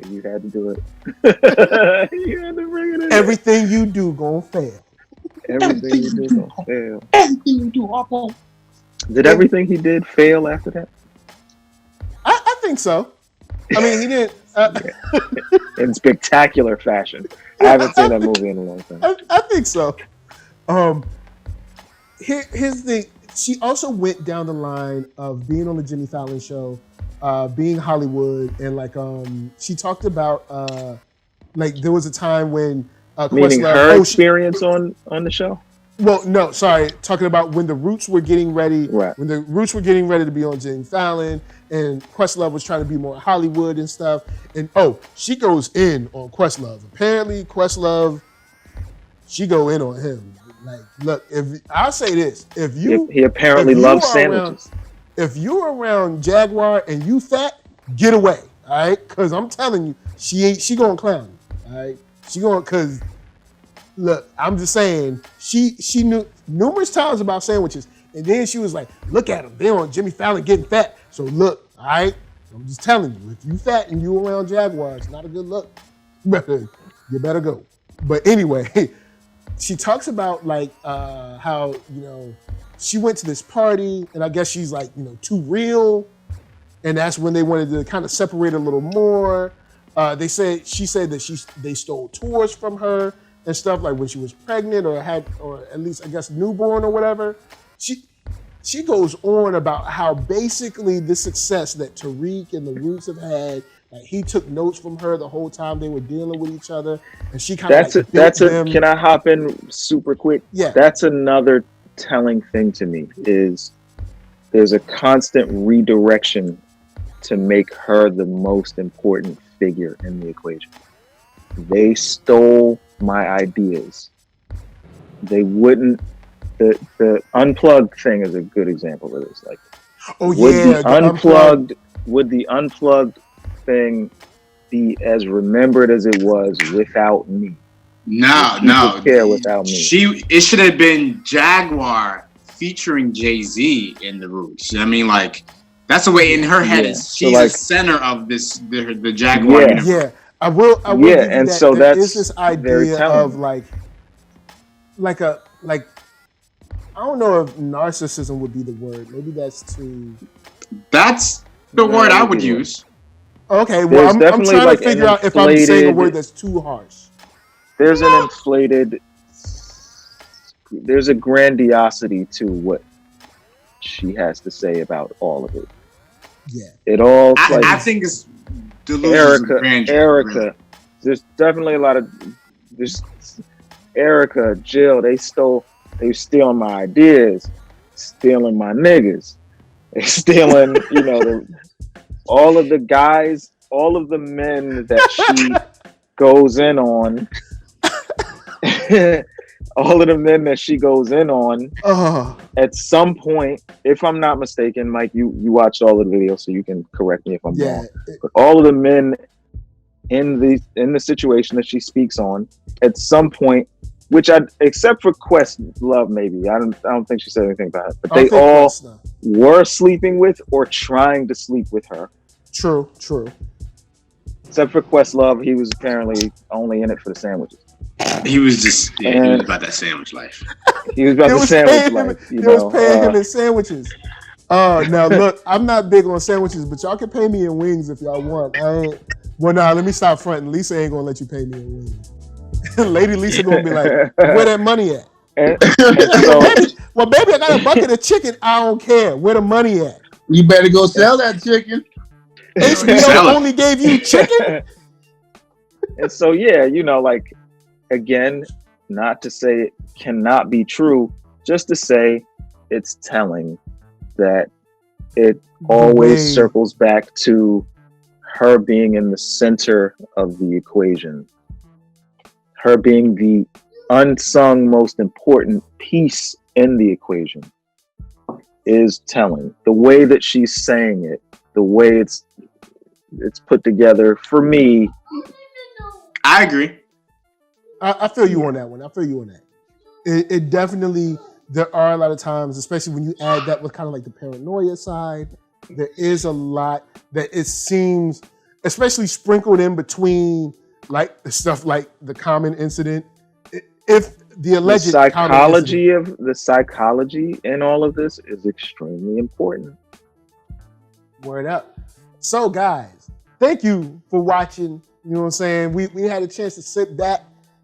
You had to do it. You had to bring it in. Everything you do gonna fail. Everything you do gonna fail. Everything you do, homo. Did everything he did fail after that? I think so. I mean, he didn't. In spectacular fashion. I haven't seen that movie in a long time. I think so. Here's the thing. She also went down the line of being on the Jimmy Fallon show, being Hollywood, and she talked about there was a time when meaning Questlove, her experience on the show. Well, no, sorry. Talking about when the Roots were getting ready, right. When the Roots were getting ready to be on Jimmy Fallon, and Questlove was trying to be more Hollywood and stuff. And she goes in on Questlove. Apparently, Questlove, she go in on him. Like, look, I'll say this: he apparently loves sandwiches. If you're around Jaguar and you fat, get away, all right? Because I'm telling you, she gonna clown you, all right? She gonna because. Look, I'm just saying, she knew numerous times about sandwiches, and then she was like, look at them, they're on Jimmy Fallon getting fat. So look, all right, I'm just telling you, if you fat and you around Jaguar, it's not a good look. You better go. But anyway, she talks about how, she went to this party, and I guess she's like, too real, and that's when they wanted to kind of separate a little more. She said that they stole tours from her and stuff, like when she was pregnant or at least I guess newborn or whatever. She goes on about how basically the success that Tariq and the Roots have had Like he took notes from her the whole time they were dealing with each other, and she kind of built them. Can I hop in super quick? Yeah. That's another telling thing to me is there's a constant redirection to make her the most important figure in the equation. They stole my ideas. They wouldn't. The unplugged thing is a good example of this. Like, would the unplugged thing be as remembered as it was without me? No. Care without me. It should have been Jaguar featuring Jay-Z in the Roots. I mean, like, that's the way in her head is. She's the center of the Jaguar. Yeah. I will. Give you and that. So there that's is this idea of like I don't know if narcissism would be the word. Maybe that's too. That's the word I would use. Okay, well, I'm trying to figure out if I'm saying a word that's too harsh. There's an inflated. There's a grandiosity to what she has to say about all of it. Yeah. It all. I think it's Erykah. There's definitely a lot of. There's Erykah, Jill. They were stealing my ideas, stealing my niggas. They stealing, all of the guys, all of the men that she goes in on. All of the men that she goes in on at some point, if I'm not mistaken, Mike, you watched all of the videos, so you can correct me if I'm wrong. But all of the men in the situation that she speaks on, at some point, except for Questlove, maybe I don't think she said anything about it, but they all were sleeping with or trying to sleep with her. True. Except for Questlove, he was apparently only in it for the sandwiches. He was just he was about that sandwich life. He was about the sandwich life. He was paying him in sandwiches. Now look, I'm not big on sandwiches, but y'all can pay me in wings if y'all want. Let me stop fronting. Lisa ain't gonna let you pay me in wings. Lady Lisa gonna be like, where that money at? Baby, I got a bucket of chicken. I don't care. Where the money at? You better go sell that chicken. HBO only gave you chicken? And so, again, not to say it cannot be true, just to say it's telling that it always circles back to her being in the center of the equation. Her being the unsung most important piece in the equation is telling. The way that she's saying it, the way it's put together, for me. I agree. I feel you on that one. It definitely, there are a lot of times, especially when you add that with kind of like the paranoia side, there is a lot that it seems, especially sprinkled in between like the stuff like the common incident. If the alleged psychology in all of this is extremely important. Word up. So guys, thank you for watching. You know what I'm saying? We had a chance to sit back,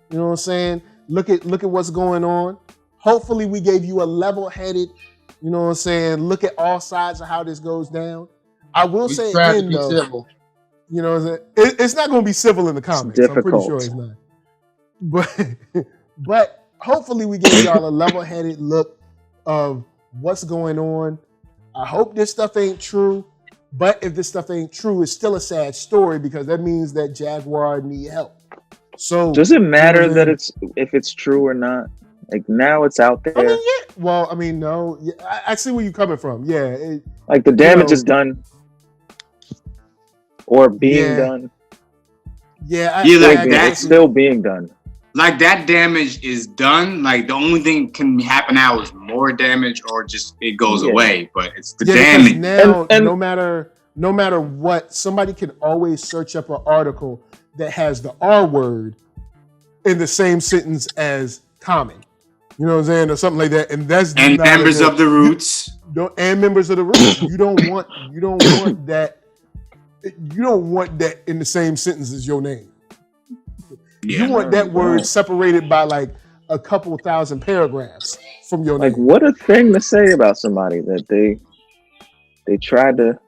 you know what I'm saying? Look at what's going on. Hopefully we gave you a level-headed, you know what I'm saying, look at all sides of how this goes down. I will say again though, civil. You know what I'm saying? It's not going to be civil in the comments. I'm pretty sure it's not. But hopefully we gave y'all a level-headed look of what's going on. I hope this stuff ain't true. But if this stuff ain't true, it's still a sad story because that means that Jaguar need help. So does it matter that if it's true or not? Like now it's out there. I mean, yeah. Well, I mean, no. Yeah, I see where you're coming from. Yeah. Like the damage is done. Or being done. Yeah. It's still being done. Like that damage is done. Like the only thing can happen now is more damage or just it goes away. But it's the damage. Now, and no matter what, somebody can always search up an article that has the R word in the same sentence as common. You know what I'm saying? Or something like that. And that's members of the Roots. And members of the Roots. You don't want that. You don't want that in the same sentence as your name. Yeah, you want that word separated by like a couple thousand paragraphs from your name. Like what a thing to say about somebody that they tried to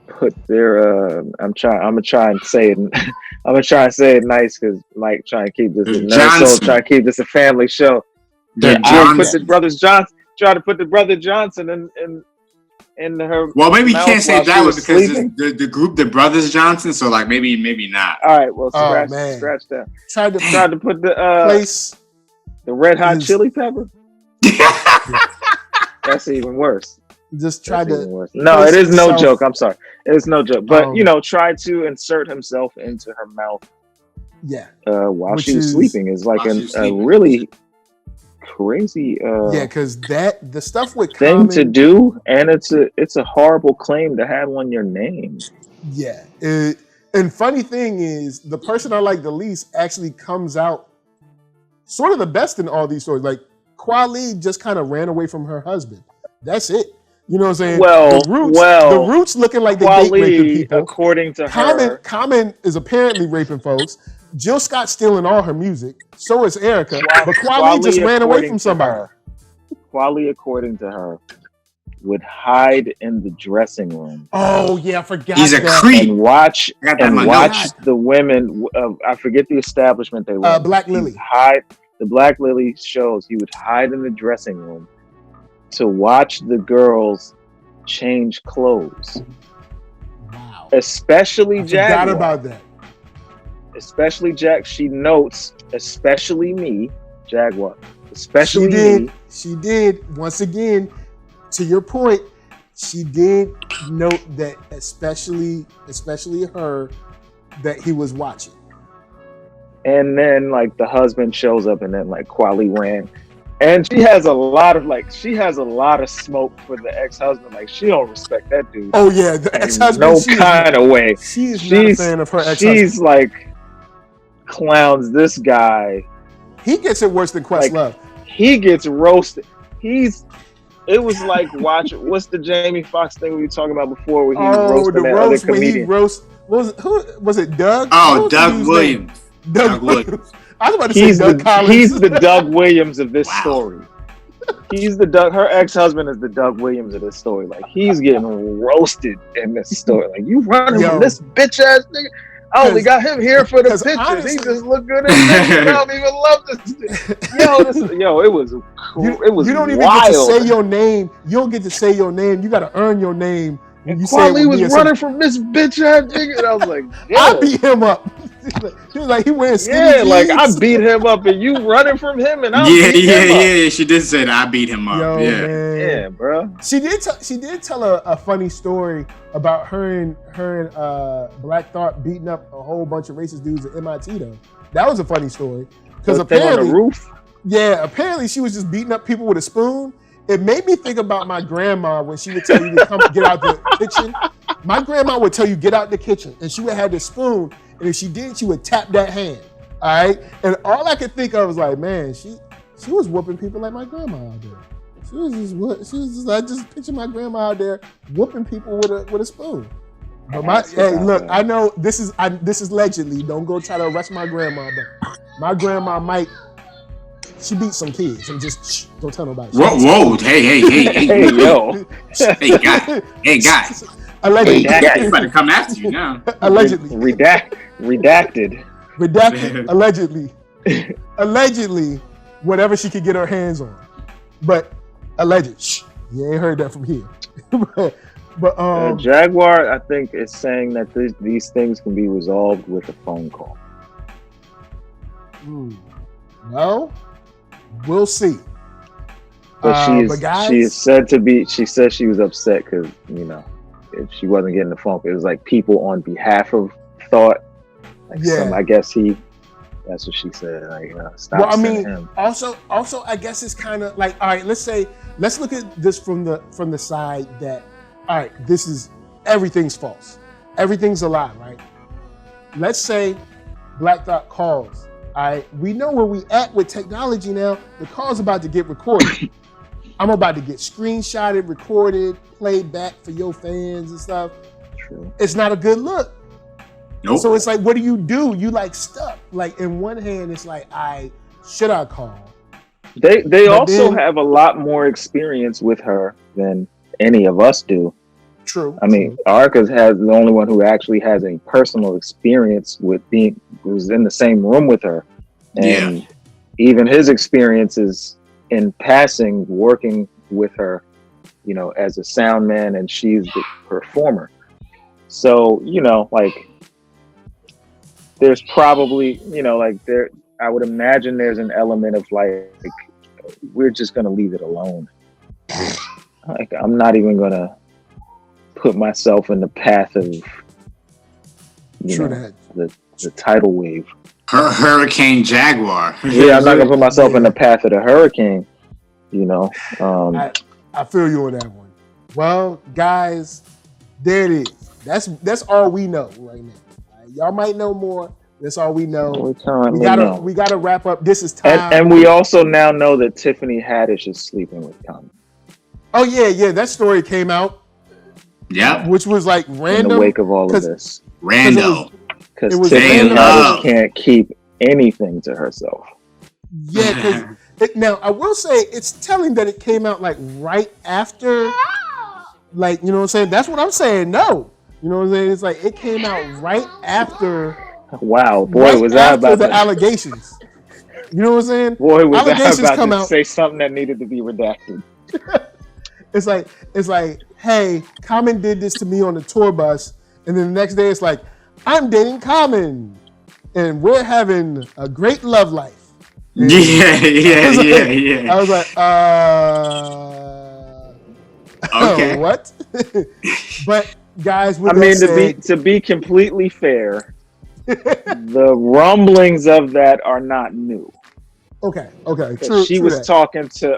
put their I'm gonna try and say it I'm gonna try and say it nice because Mike trying to keep this NERDSoul, trying to keep this a family show. The Put the brothers Johnson, try to put the brother Johnson in her. Well, maybe you can't say that was because the group, the Brothers Johnson. So like maybe not. All right, well scratch that. Tried to put the place the Red Hot Chili Pepper. That's even worse. Just tried to. No, it is no joke. I'm sorry, it is no joke. But try to insert himself into her mouth. Yeah. While she was sleeping is like a really crazy. Because the stuff with thing to do, and it's a horrible claim to have on your name. Yeah. And funny thing is, the person I like the least actually comes out sort of the best in all these stories. Like Kweli just kind of ran away from her husband. That's it. You know what I'm saying? The Roots looking like they date raping people. According to her. Common is apparently raping folks. Jill Scott's stealing all her music. So is Erykah. But Kweli just ran away from somebody. Kweli, according to her, would hide in the dressing room. Oh yeah, I forgot. He's a creep. And watch the women. I forget the establishment they were. Black Lily. The Black Lily shows. He would hide in the dressing room to watch the girls change clothes. Wow. Especially Jaguar. Forgot about that. Especially Jack. She notes, especially me, Jaguar. Especially me. She did. Once again, to your point, she did note that especially her, that he was watching. And then like the husband shows up, and then like Kweli ran. And she has a lot of smoke for the ex-husband. Like she don't respect that dude. Oh yeah, the ex-husband. No kind of way. She's not a fan of her ex-husband. She's like clowns this guy. He gets it worse than Questlove. He gets roasted. It was like what's the Jamie Foxx thing we were talking about before where he roasted that other comedian? Was it Doug? Oh, Doug Williams. Doug Williams. I was about to say Doug Collins. He's the Doug Williams of this story. He's her ex-husband is the Doug Williams of this story. Like he's getting roasted in this story. Like you running from this bitch ass nigga. I only got him here for the pictures. Honestly, he just look good as I don't even love this. It was you don't even wild. get to say your name. You don't get to say your name. You got to earn your name. And Kweli was running from this bitch ass nigga, and I was like, I beat him up. He was like, he wearing skinny jeans. Like I beat him up, and you running from him, and I beat him up. Yeah. She did say that I beat him up. Yo, yeah, man. Yeah, bro. She did tell a funny story about her and Black Thought beating up a whole bunch of racist dudes at MIT. Though that was a funny story because apparently, on the roof. Yeah, apparently she was just beating up people with a spoon. It made me think about my grandma when she would tell you to come get out the kitchen. My grandma would tell you get out the kitchen, and she would have the spoon, and if she did, she would tap that hand. All right, and all I could think of was like, man, she was whooping people like my grandma out there. I just picture my grandma out there whooping people with a spoon. But look, I know this is allegedly. Don't go try to arrest my grandma, but my grandma might. She beat some kids. And just don't tell nobody. Whoa! Hey, yo! Hey, guys! Allegedly, you better come after you now. Allegedly, redacted. Allegedly, whatever she could get her hands on, but alleged. You ain't heard that from here. but Jaguar, I think, is saying that these things can be resolved with a phone call. Well, we'll see. But she is said to be. She said she was upset because if she wasn't getting the phone, it was like people on behalf of Thought. I guess that's what she said. Like, stop. Well, I mean, him. also, I guess it's kind of like, all right. Let's look at this from the side that, all right, everything's false, everything's a lie, right? Let's say Black Thought calls. All right, we know where we at with technology now. The call's about to get recorded. I'm about to get screenshotted, recorded, played back for your fans and stuff. True. It's not a good look. Nope. So it's like, what do? You like stuck. Like in one hand, it's like, should I call? They also have a lot more experience with her than any of us do. True. I mean, Arcka has the only one who actually has a personal experience with who's in the same room with her, and even his experiences in passing, working with her, you know, as a sound man, and she's the performer. So, you know, like, there's probably, you know, like I would imagine there's an element of like we're just gonna leave it alone. Like, I'm not even gonna put myself in the path of the tidal wave. Hurricane Jaguar. Yeah, I'm not gonna put myself in the path of the hurricane. You know, I feel you on that one. Well, guys, there it is. That's all we know right now. Y'all might know more. That's all we know. We gotta wrap up. This is time. And we also now know that Tiffany Haddish is sleeping with Common. Oh yeah. That story came out. Yeah. Which was like random. In the wake of all of this. Random. Because Tiffany Haddish can't keep anything to herself. Yeah, because now I will say it's telling that it came out like right after, like, you know what I'm saying? That's what I'm saying. No. You know what I'm saying? It's like it came out right after. Wow, boy, right was I about the allegations. You know what I'm saying? Boy, was allegations I about to out, say something that needed to be redacted. It's like, hey, Common did this to me on the tour bus, and then the next day it's like, I'm dating Common, and we're having a great love life. And Yeah. I was like, okay, what? But guys, to be completely fair, the rumblings of that are not new. Okay. True. She was talking to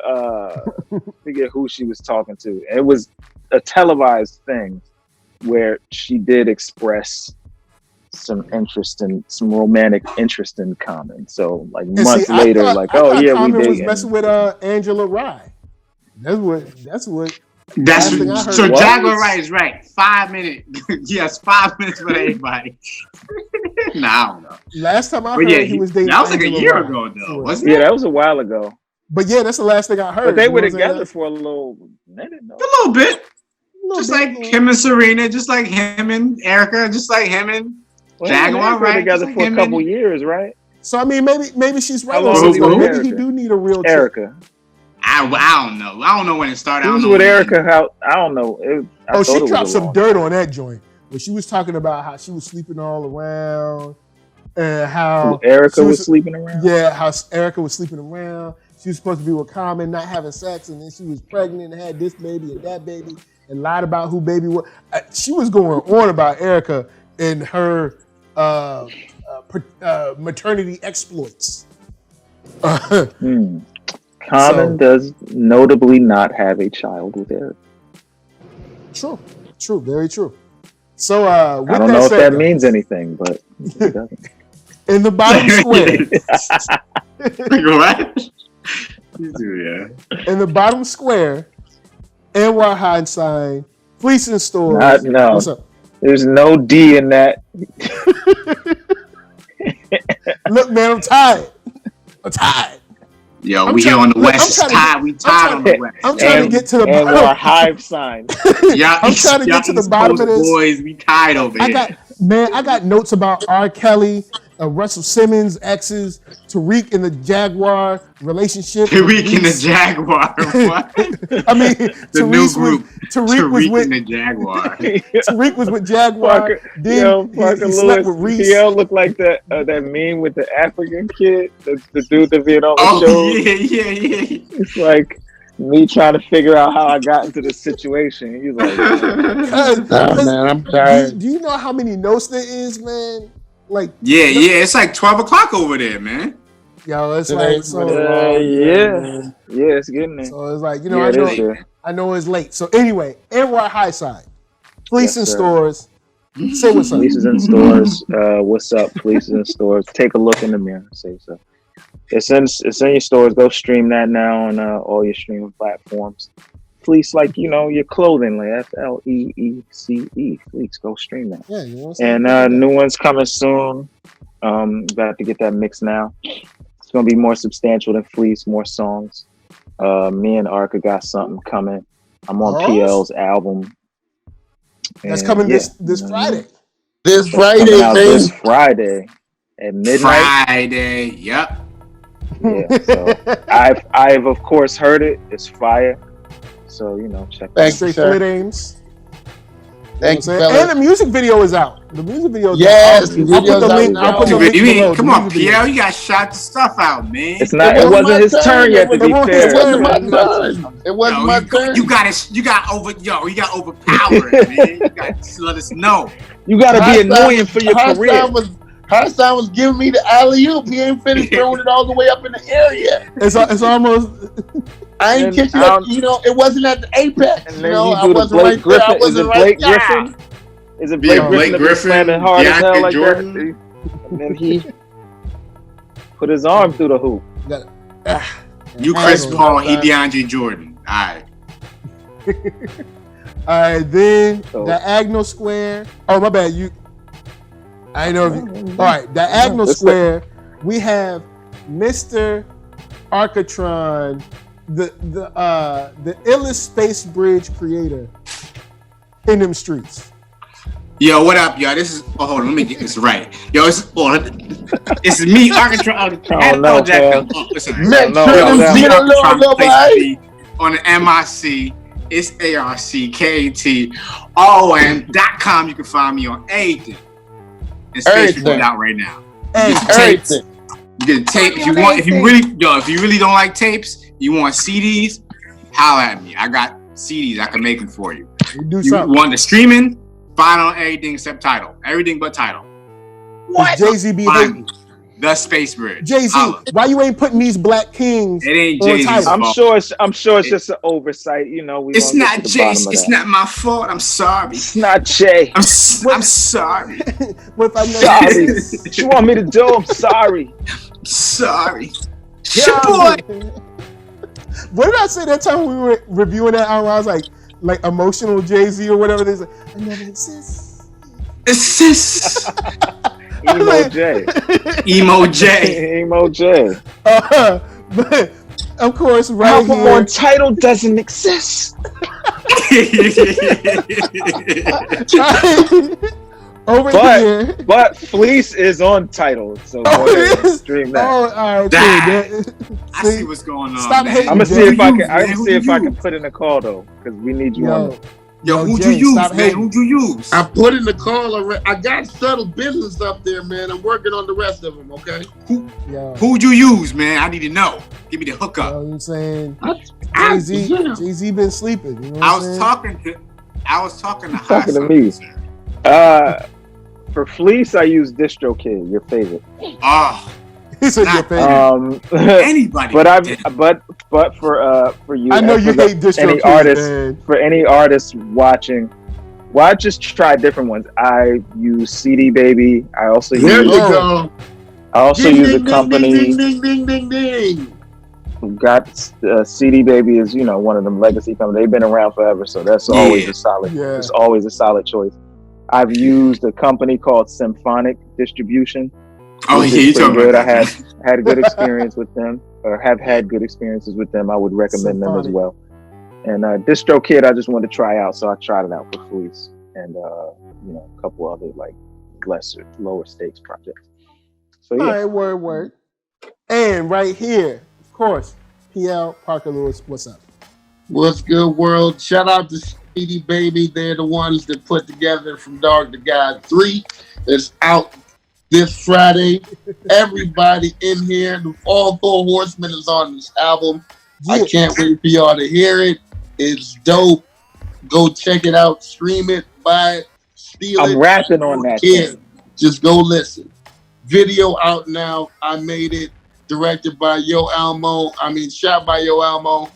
I forget who she was talking to. It was a televised thing where she did express some romantic interest in Common. So like months later, I thought Common was messing with Angela Rye. That's what. So Jaguar Wright is right. 5 minutes. Yes, 5 minutes for everybody. Nah, I don't know. Last time I heard he was dating. That was like Angela a year Rye, ago, though, wasn't it? Yeah, that was a while ago. But yeah, that's the last thing I heard. But they were together for a little minute. No? A little bit. Just like him and Serena, just like him and Erykah, just like him and Jaguar Wright. Together for a couple years, right? So I mean, maybe she's right. Maybe he do need a real Erykah. I don't know. I don't know when it started. Who's with Erykah? I don't know. She dropped some dirt on that joint when she was talking about how she was sleeping all around and how Erykah was sleeping around. Yeah, how Erykah was sleeping around. She was supposed to be with Common, not having sex, and then she was pregnant and had this baby and that baby and lied about who baby was. She was going on about Erykah and her maternity exploits. Common does notably not have a child with Erykah. True, very true. So I don't know if that means anything, but it doesn't. In the bottom square. What? Yeah. In the bottom square, Anwar HighSign, Fleecing Stores. No. What's up? There's no D in that. Look, man, I'm tired. Yo, we here on the West. We tired on the West. I'm trying to get to the bottom. And our hive sign. I'm trying to get to the bottom of this. Boys, we tired over here. I got notes about R. Kelly, Russell Simmons' exes, Tariq and the Jaguar relationship. Tariq and the Jaguar. What? I mean, the new group. Tariq was with the Jaguar. Tariq was with Jaguar. Parker slept with Reese. He looked like that meme with the African kid, the dude that being on the show. Yeah. It's like me trying to figure out how I got into this situation. He's like, man, I'm tired. Do you know how many notes there is, man? Like, yeah, it's like 12 o'clock over there, man. Yo, it's like so. Yeah, it's getting there. So it's like, you know, I know it's late. So anyway, Anwar HighSign, Fleecing Stores. Say what's up. Fleeces in Stores. What's up, Fleeces in Stores? Take a look in the mirror. Say so. It's in your stores. Go stream that now on all your streaming platforms. Fleece, like, you know, your clothing, like FLEECE. Fleece, go stream that. Yeah, you know what and new one's coming soon. Got to get that mix now. It's gonna be more substantial than Fleece, more songs. Me and Arcka got something coming. I'm on PL's album. That's coming this Friday. This Coming Friday, out man. this Friday at midnight. Friday, yep. Yeah, so I've of course heard it. It's fire. So check that out. Straight Flip Ames. Thank you, and the music video is out. The music video is yes, out. the video's out now. I'll put the link below. Come on, Pierre, you got shot the stuff out, man. It's not. It wasn't his turn yet. To be fair, it wasn't my turn. It wasn't my turn. You got overpowered, man. You got to let us know. You got to be annoying for your career. HighSign was giving me the alley-oop. He ain't finished throwing it all the way up in the air yet. It's almost. I ain't catching up. It wasn't at the apex. And then I wasn't right there. I wasn't right there. Griffin? Is it Blake Griffin slamming hard as hell like Jordan? That? And then he put his arm through the hoop. You Chris Paul, he DeAndre Jordan. All right. All right, then diagonal square. Oh, my bad. I know. All right, diagonal square. We have Mr. Arckatron, the illest space bridge creator in them streets. Yo, what up, yo? This is. Oh, hold on, let me get this right. Yo, it's me, Arcatron. On the MIC, it's ARCKAT. Oh, and .com. You can find me on anything. And space is out right now. Everything. You get tape if you want. If you really don't like tapes, you want CDs. Holla at me. I got CDs. I can make them for you. You want the streaming? Find on everything except title. Everything but title. What? Jay-Z be hating. The Space Bridge. Jay-Z, why you ain't putting these black kings? It ain't Jay-Z's fault. I'm sure it's just an oversight. It's not Jay. It's not my fault. I'm sorry. It's not Jay. I'm sorry. What if I know? Sorry. What you want me to do? I'm sorry. Sorry. Your boy. What did I say that time we were reviewing that album? I was like emotional Jay-Z or whatever. They like, I never insist. Emo J. But of course, right here. On title doesn't exist. Here. But Fleece is on title, so stream that. Oh, all right. I see what's going on. Stop hating. I'm gonna see if I can put in a call though, because we need you on. Yo, who'd you use, man? Who'd you use? I put in the call already. I got Subtle Business up there, man. I'm working on the rest of them, okay? Who'd you use, man? I need to know. Give me the hookup. You know what I'm saying? Jay-Z been sleeping. You know I was talking to talking to me. For Fleece, I use DistroKid, your favorite. Oh, he said your favorite. Anybody. But for you, I know you hate DistroKid, man. For any artists watching, I just try different ones. I use CD Baby. I also use a company. Who got CD Baby is one of them legacy companies. They've been around forever, so that's always a solid. Yeah. It's always a solid choice. I've used a company called Symphonic Distribution. Oh, yeah, you talking good. I had a good experience with them, or have had good experiences with them. I would recommend them as well. And DistroKid, I just wanted to try out, so I tried it out for Fleece and a couple other lower stakes projects. So yeah. All right, word. And right here, of course, PL Parker Lewiz. What's up? What's good, world? Shout out to CD Baby. They're the ones that put together From Dark to God 3. It's out this Friday. Everybody in here, all 4 Horsemen is on this album. Yeah. I can't wait for y'all to hear it. It's dope. Go check it out, stream it, buy it, steal it. I'm rapping on that. Yeah, just go listen. Video out now. I made it. Directed by shot by Yo Almo.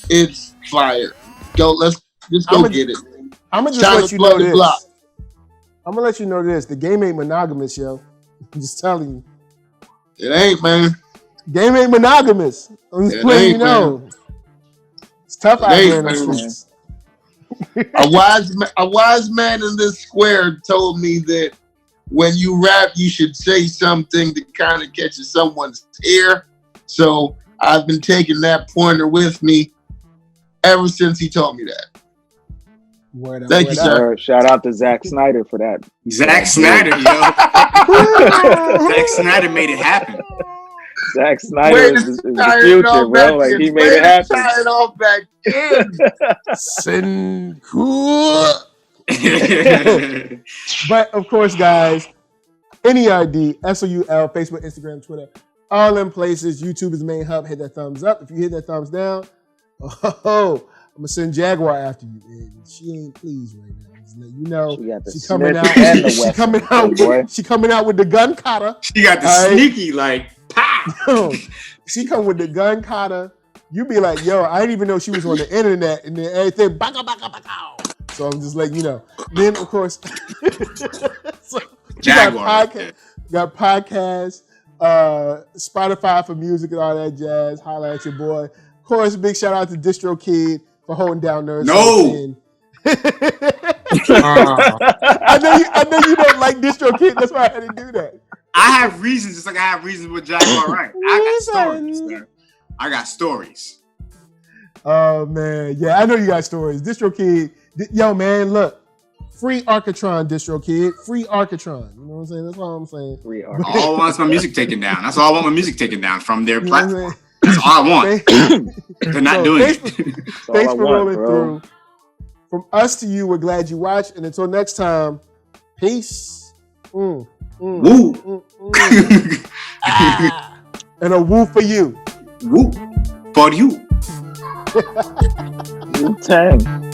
It's fire. Let's go get it. I'm gonna just let you know this. I'm gonna let you know this. The game ain't monogamous, yo. I'm just telling you. It ain't, man. Game ain't monogamous. I'm just letting you know. Man. It's tough out there in the streets. A wise man in this square told me that when you rap, you should say something that kind of catches someone's ear. So I've been taking that pointer with me ever since he told me that. Word up, Thank word you, up. sir. Shout out to Zack Snyder for that. Zack Snyder, yo. Zack Snyder made it happen. Zack Snyder Way is to the tie it future, off bro. back Like in. he made Way it to happen. tie it off back in. Sin But of course, guys, NERD, SOUL, Facebook, Instagram, Twitter, all in places. YouTube is the main hub. Hit that thumbs up. If you hit that thumbs down, I'm gonna send Jaguar after you. And she ain't pleased right now. Just let you know, She got the she coming Smith out. and the She Wesson, coming out. boy. She coming out with the gun kata. She got the All right. sneaky, like, pow. She come with the gun kata. You be like, yo, I didn't even know she was on the internet, and then everything. Baka, baka, baka. So I'm just letting you know. Then of course, so Jaguar. got podcasts, Spotify for music and all that jazz. Holla at your boy. Of course, big shout out to DistroKid for holding down NERDSoul. No. I know you don't like DistroKid. That's why I had to do that. I have reasons, just like I have reasons with Jaguar Wright. I got stories, sir. I got stories. Oh man, yeah, I know you got stories. DistroKid, yo man, look. Free Arckatron, DistroKid. Free Arcatron. You know what I'm saying? That's all I'm saying. Free All I want is my music taken down. That's all I want, my music taken down from their platform. That's all I want. They're not doing it. Thanks for rolling through. From us to you, we're glad you watched. And until next time, peace. Woo. And a woo for you. Woo. For you. Wu-Tang.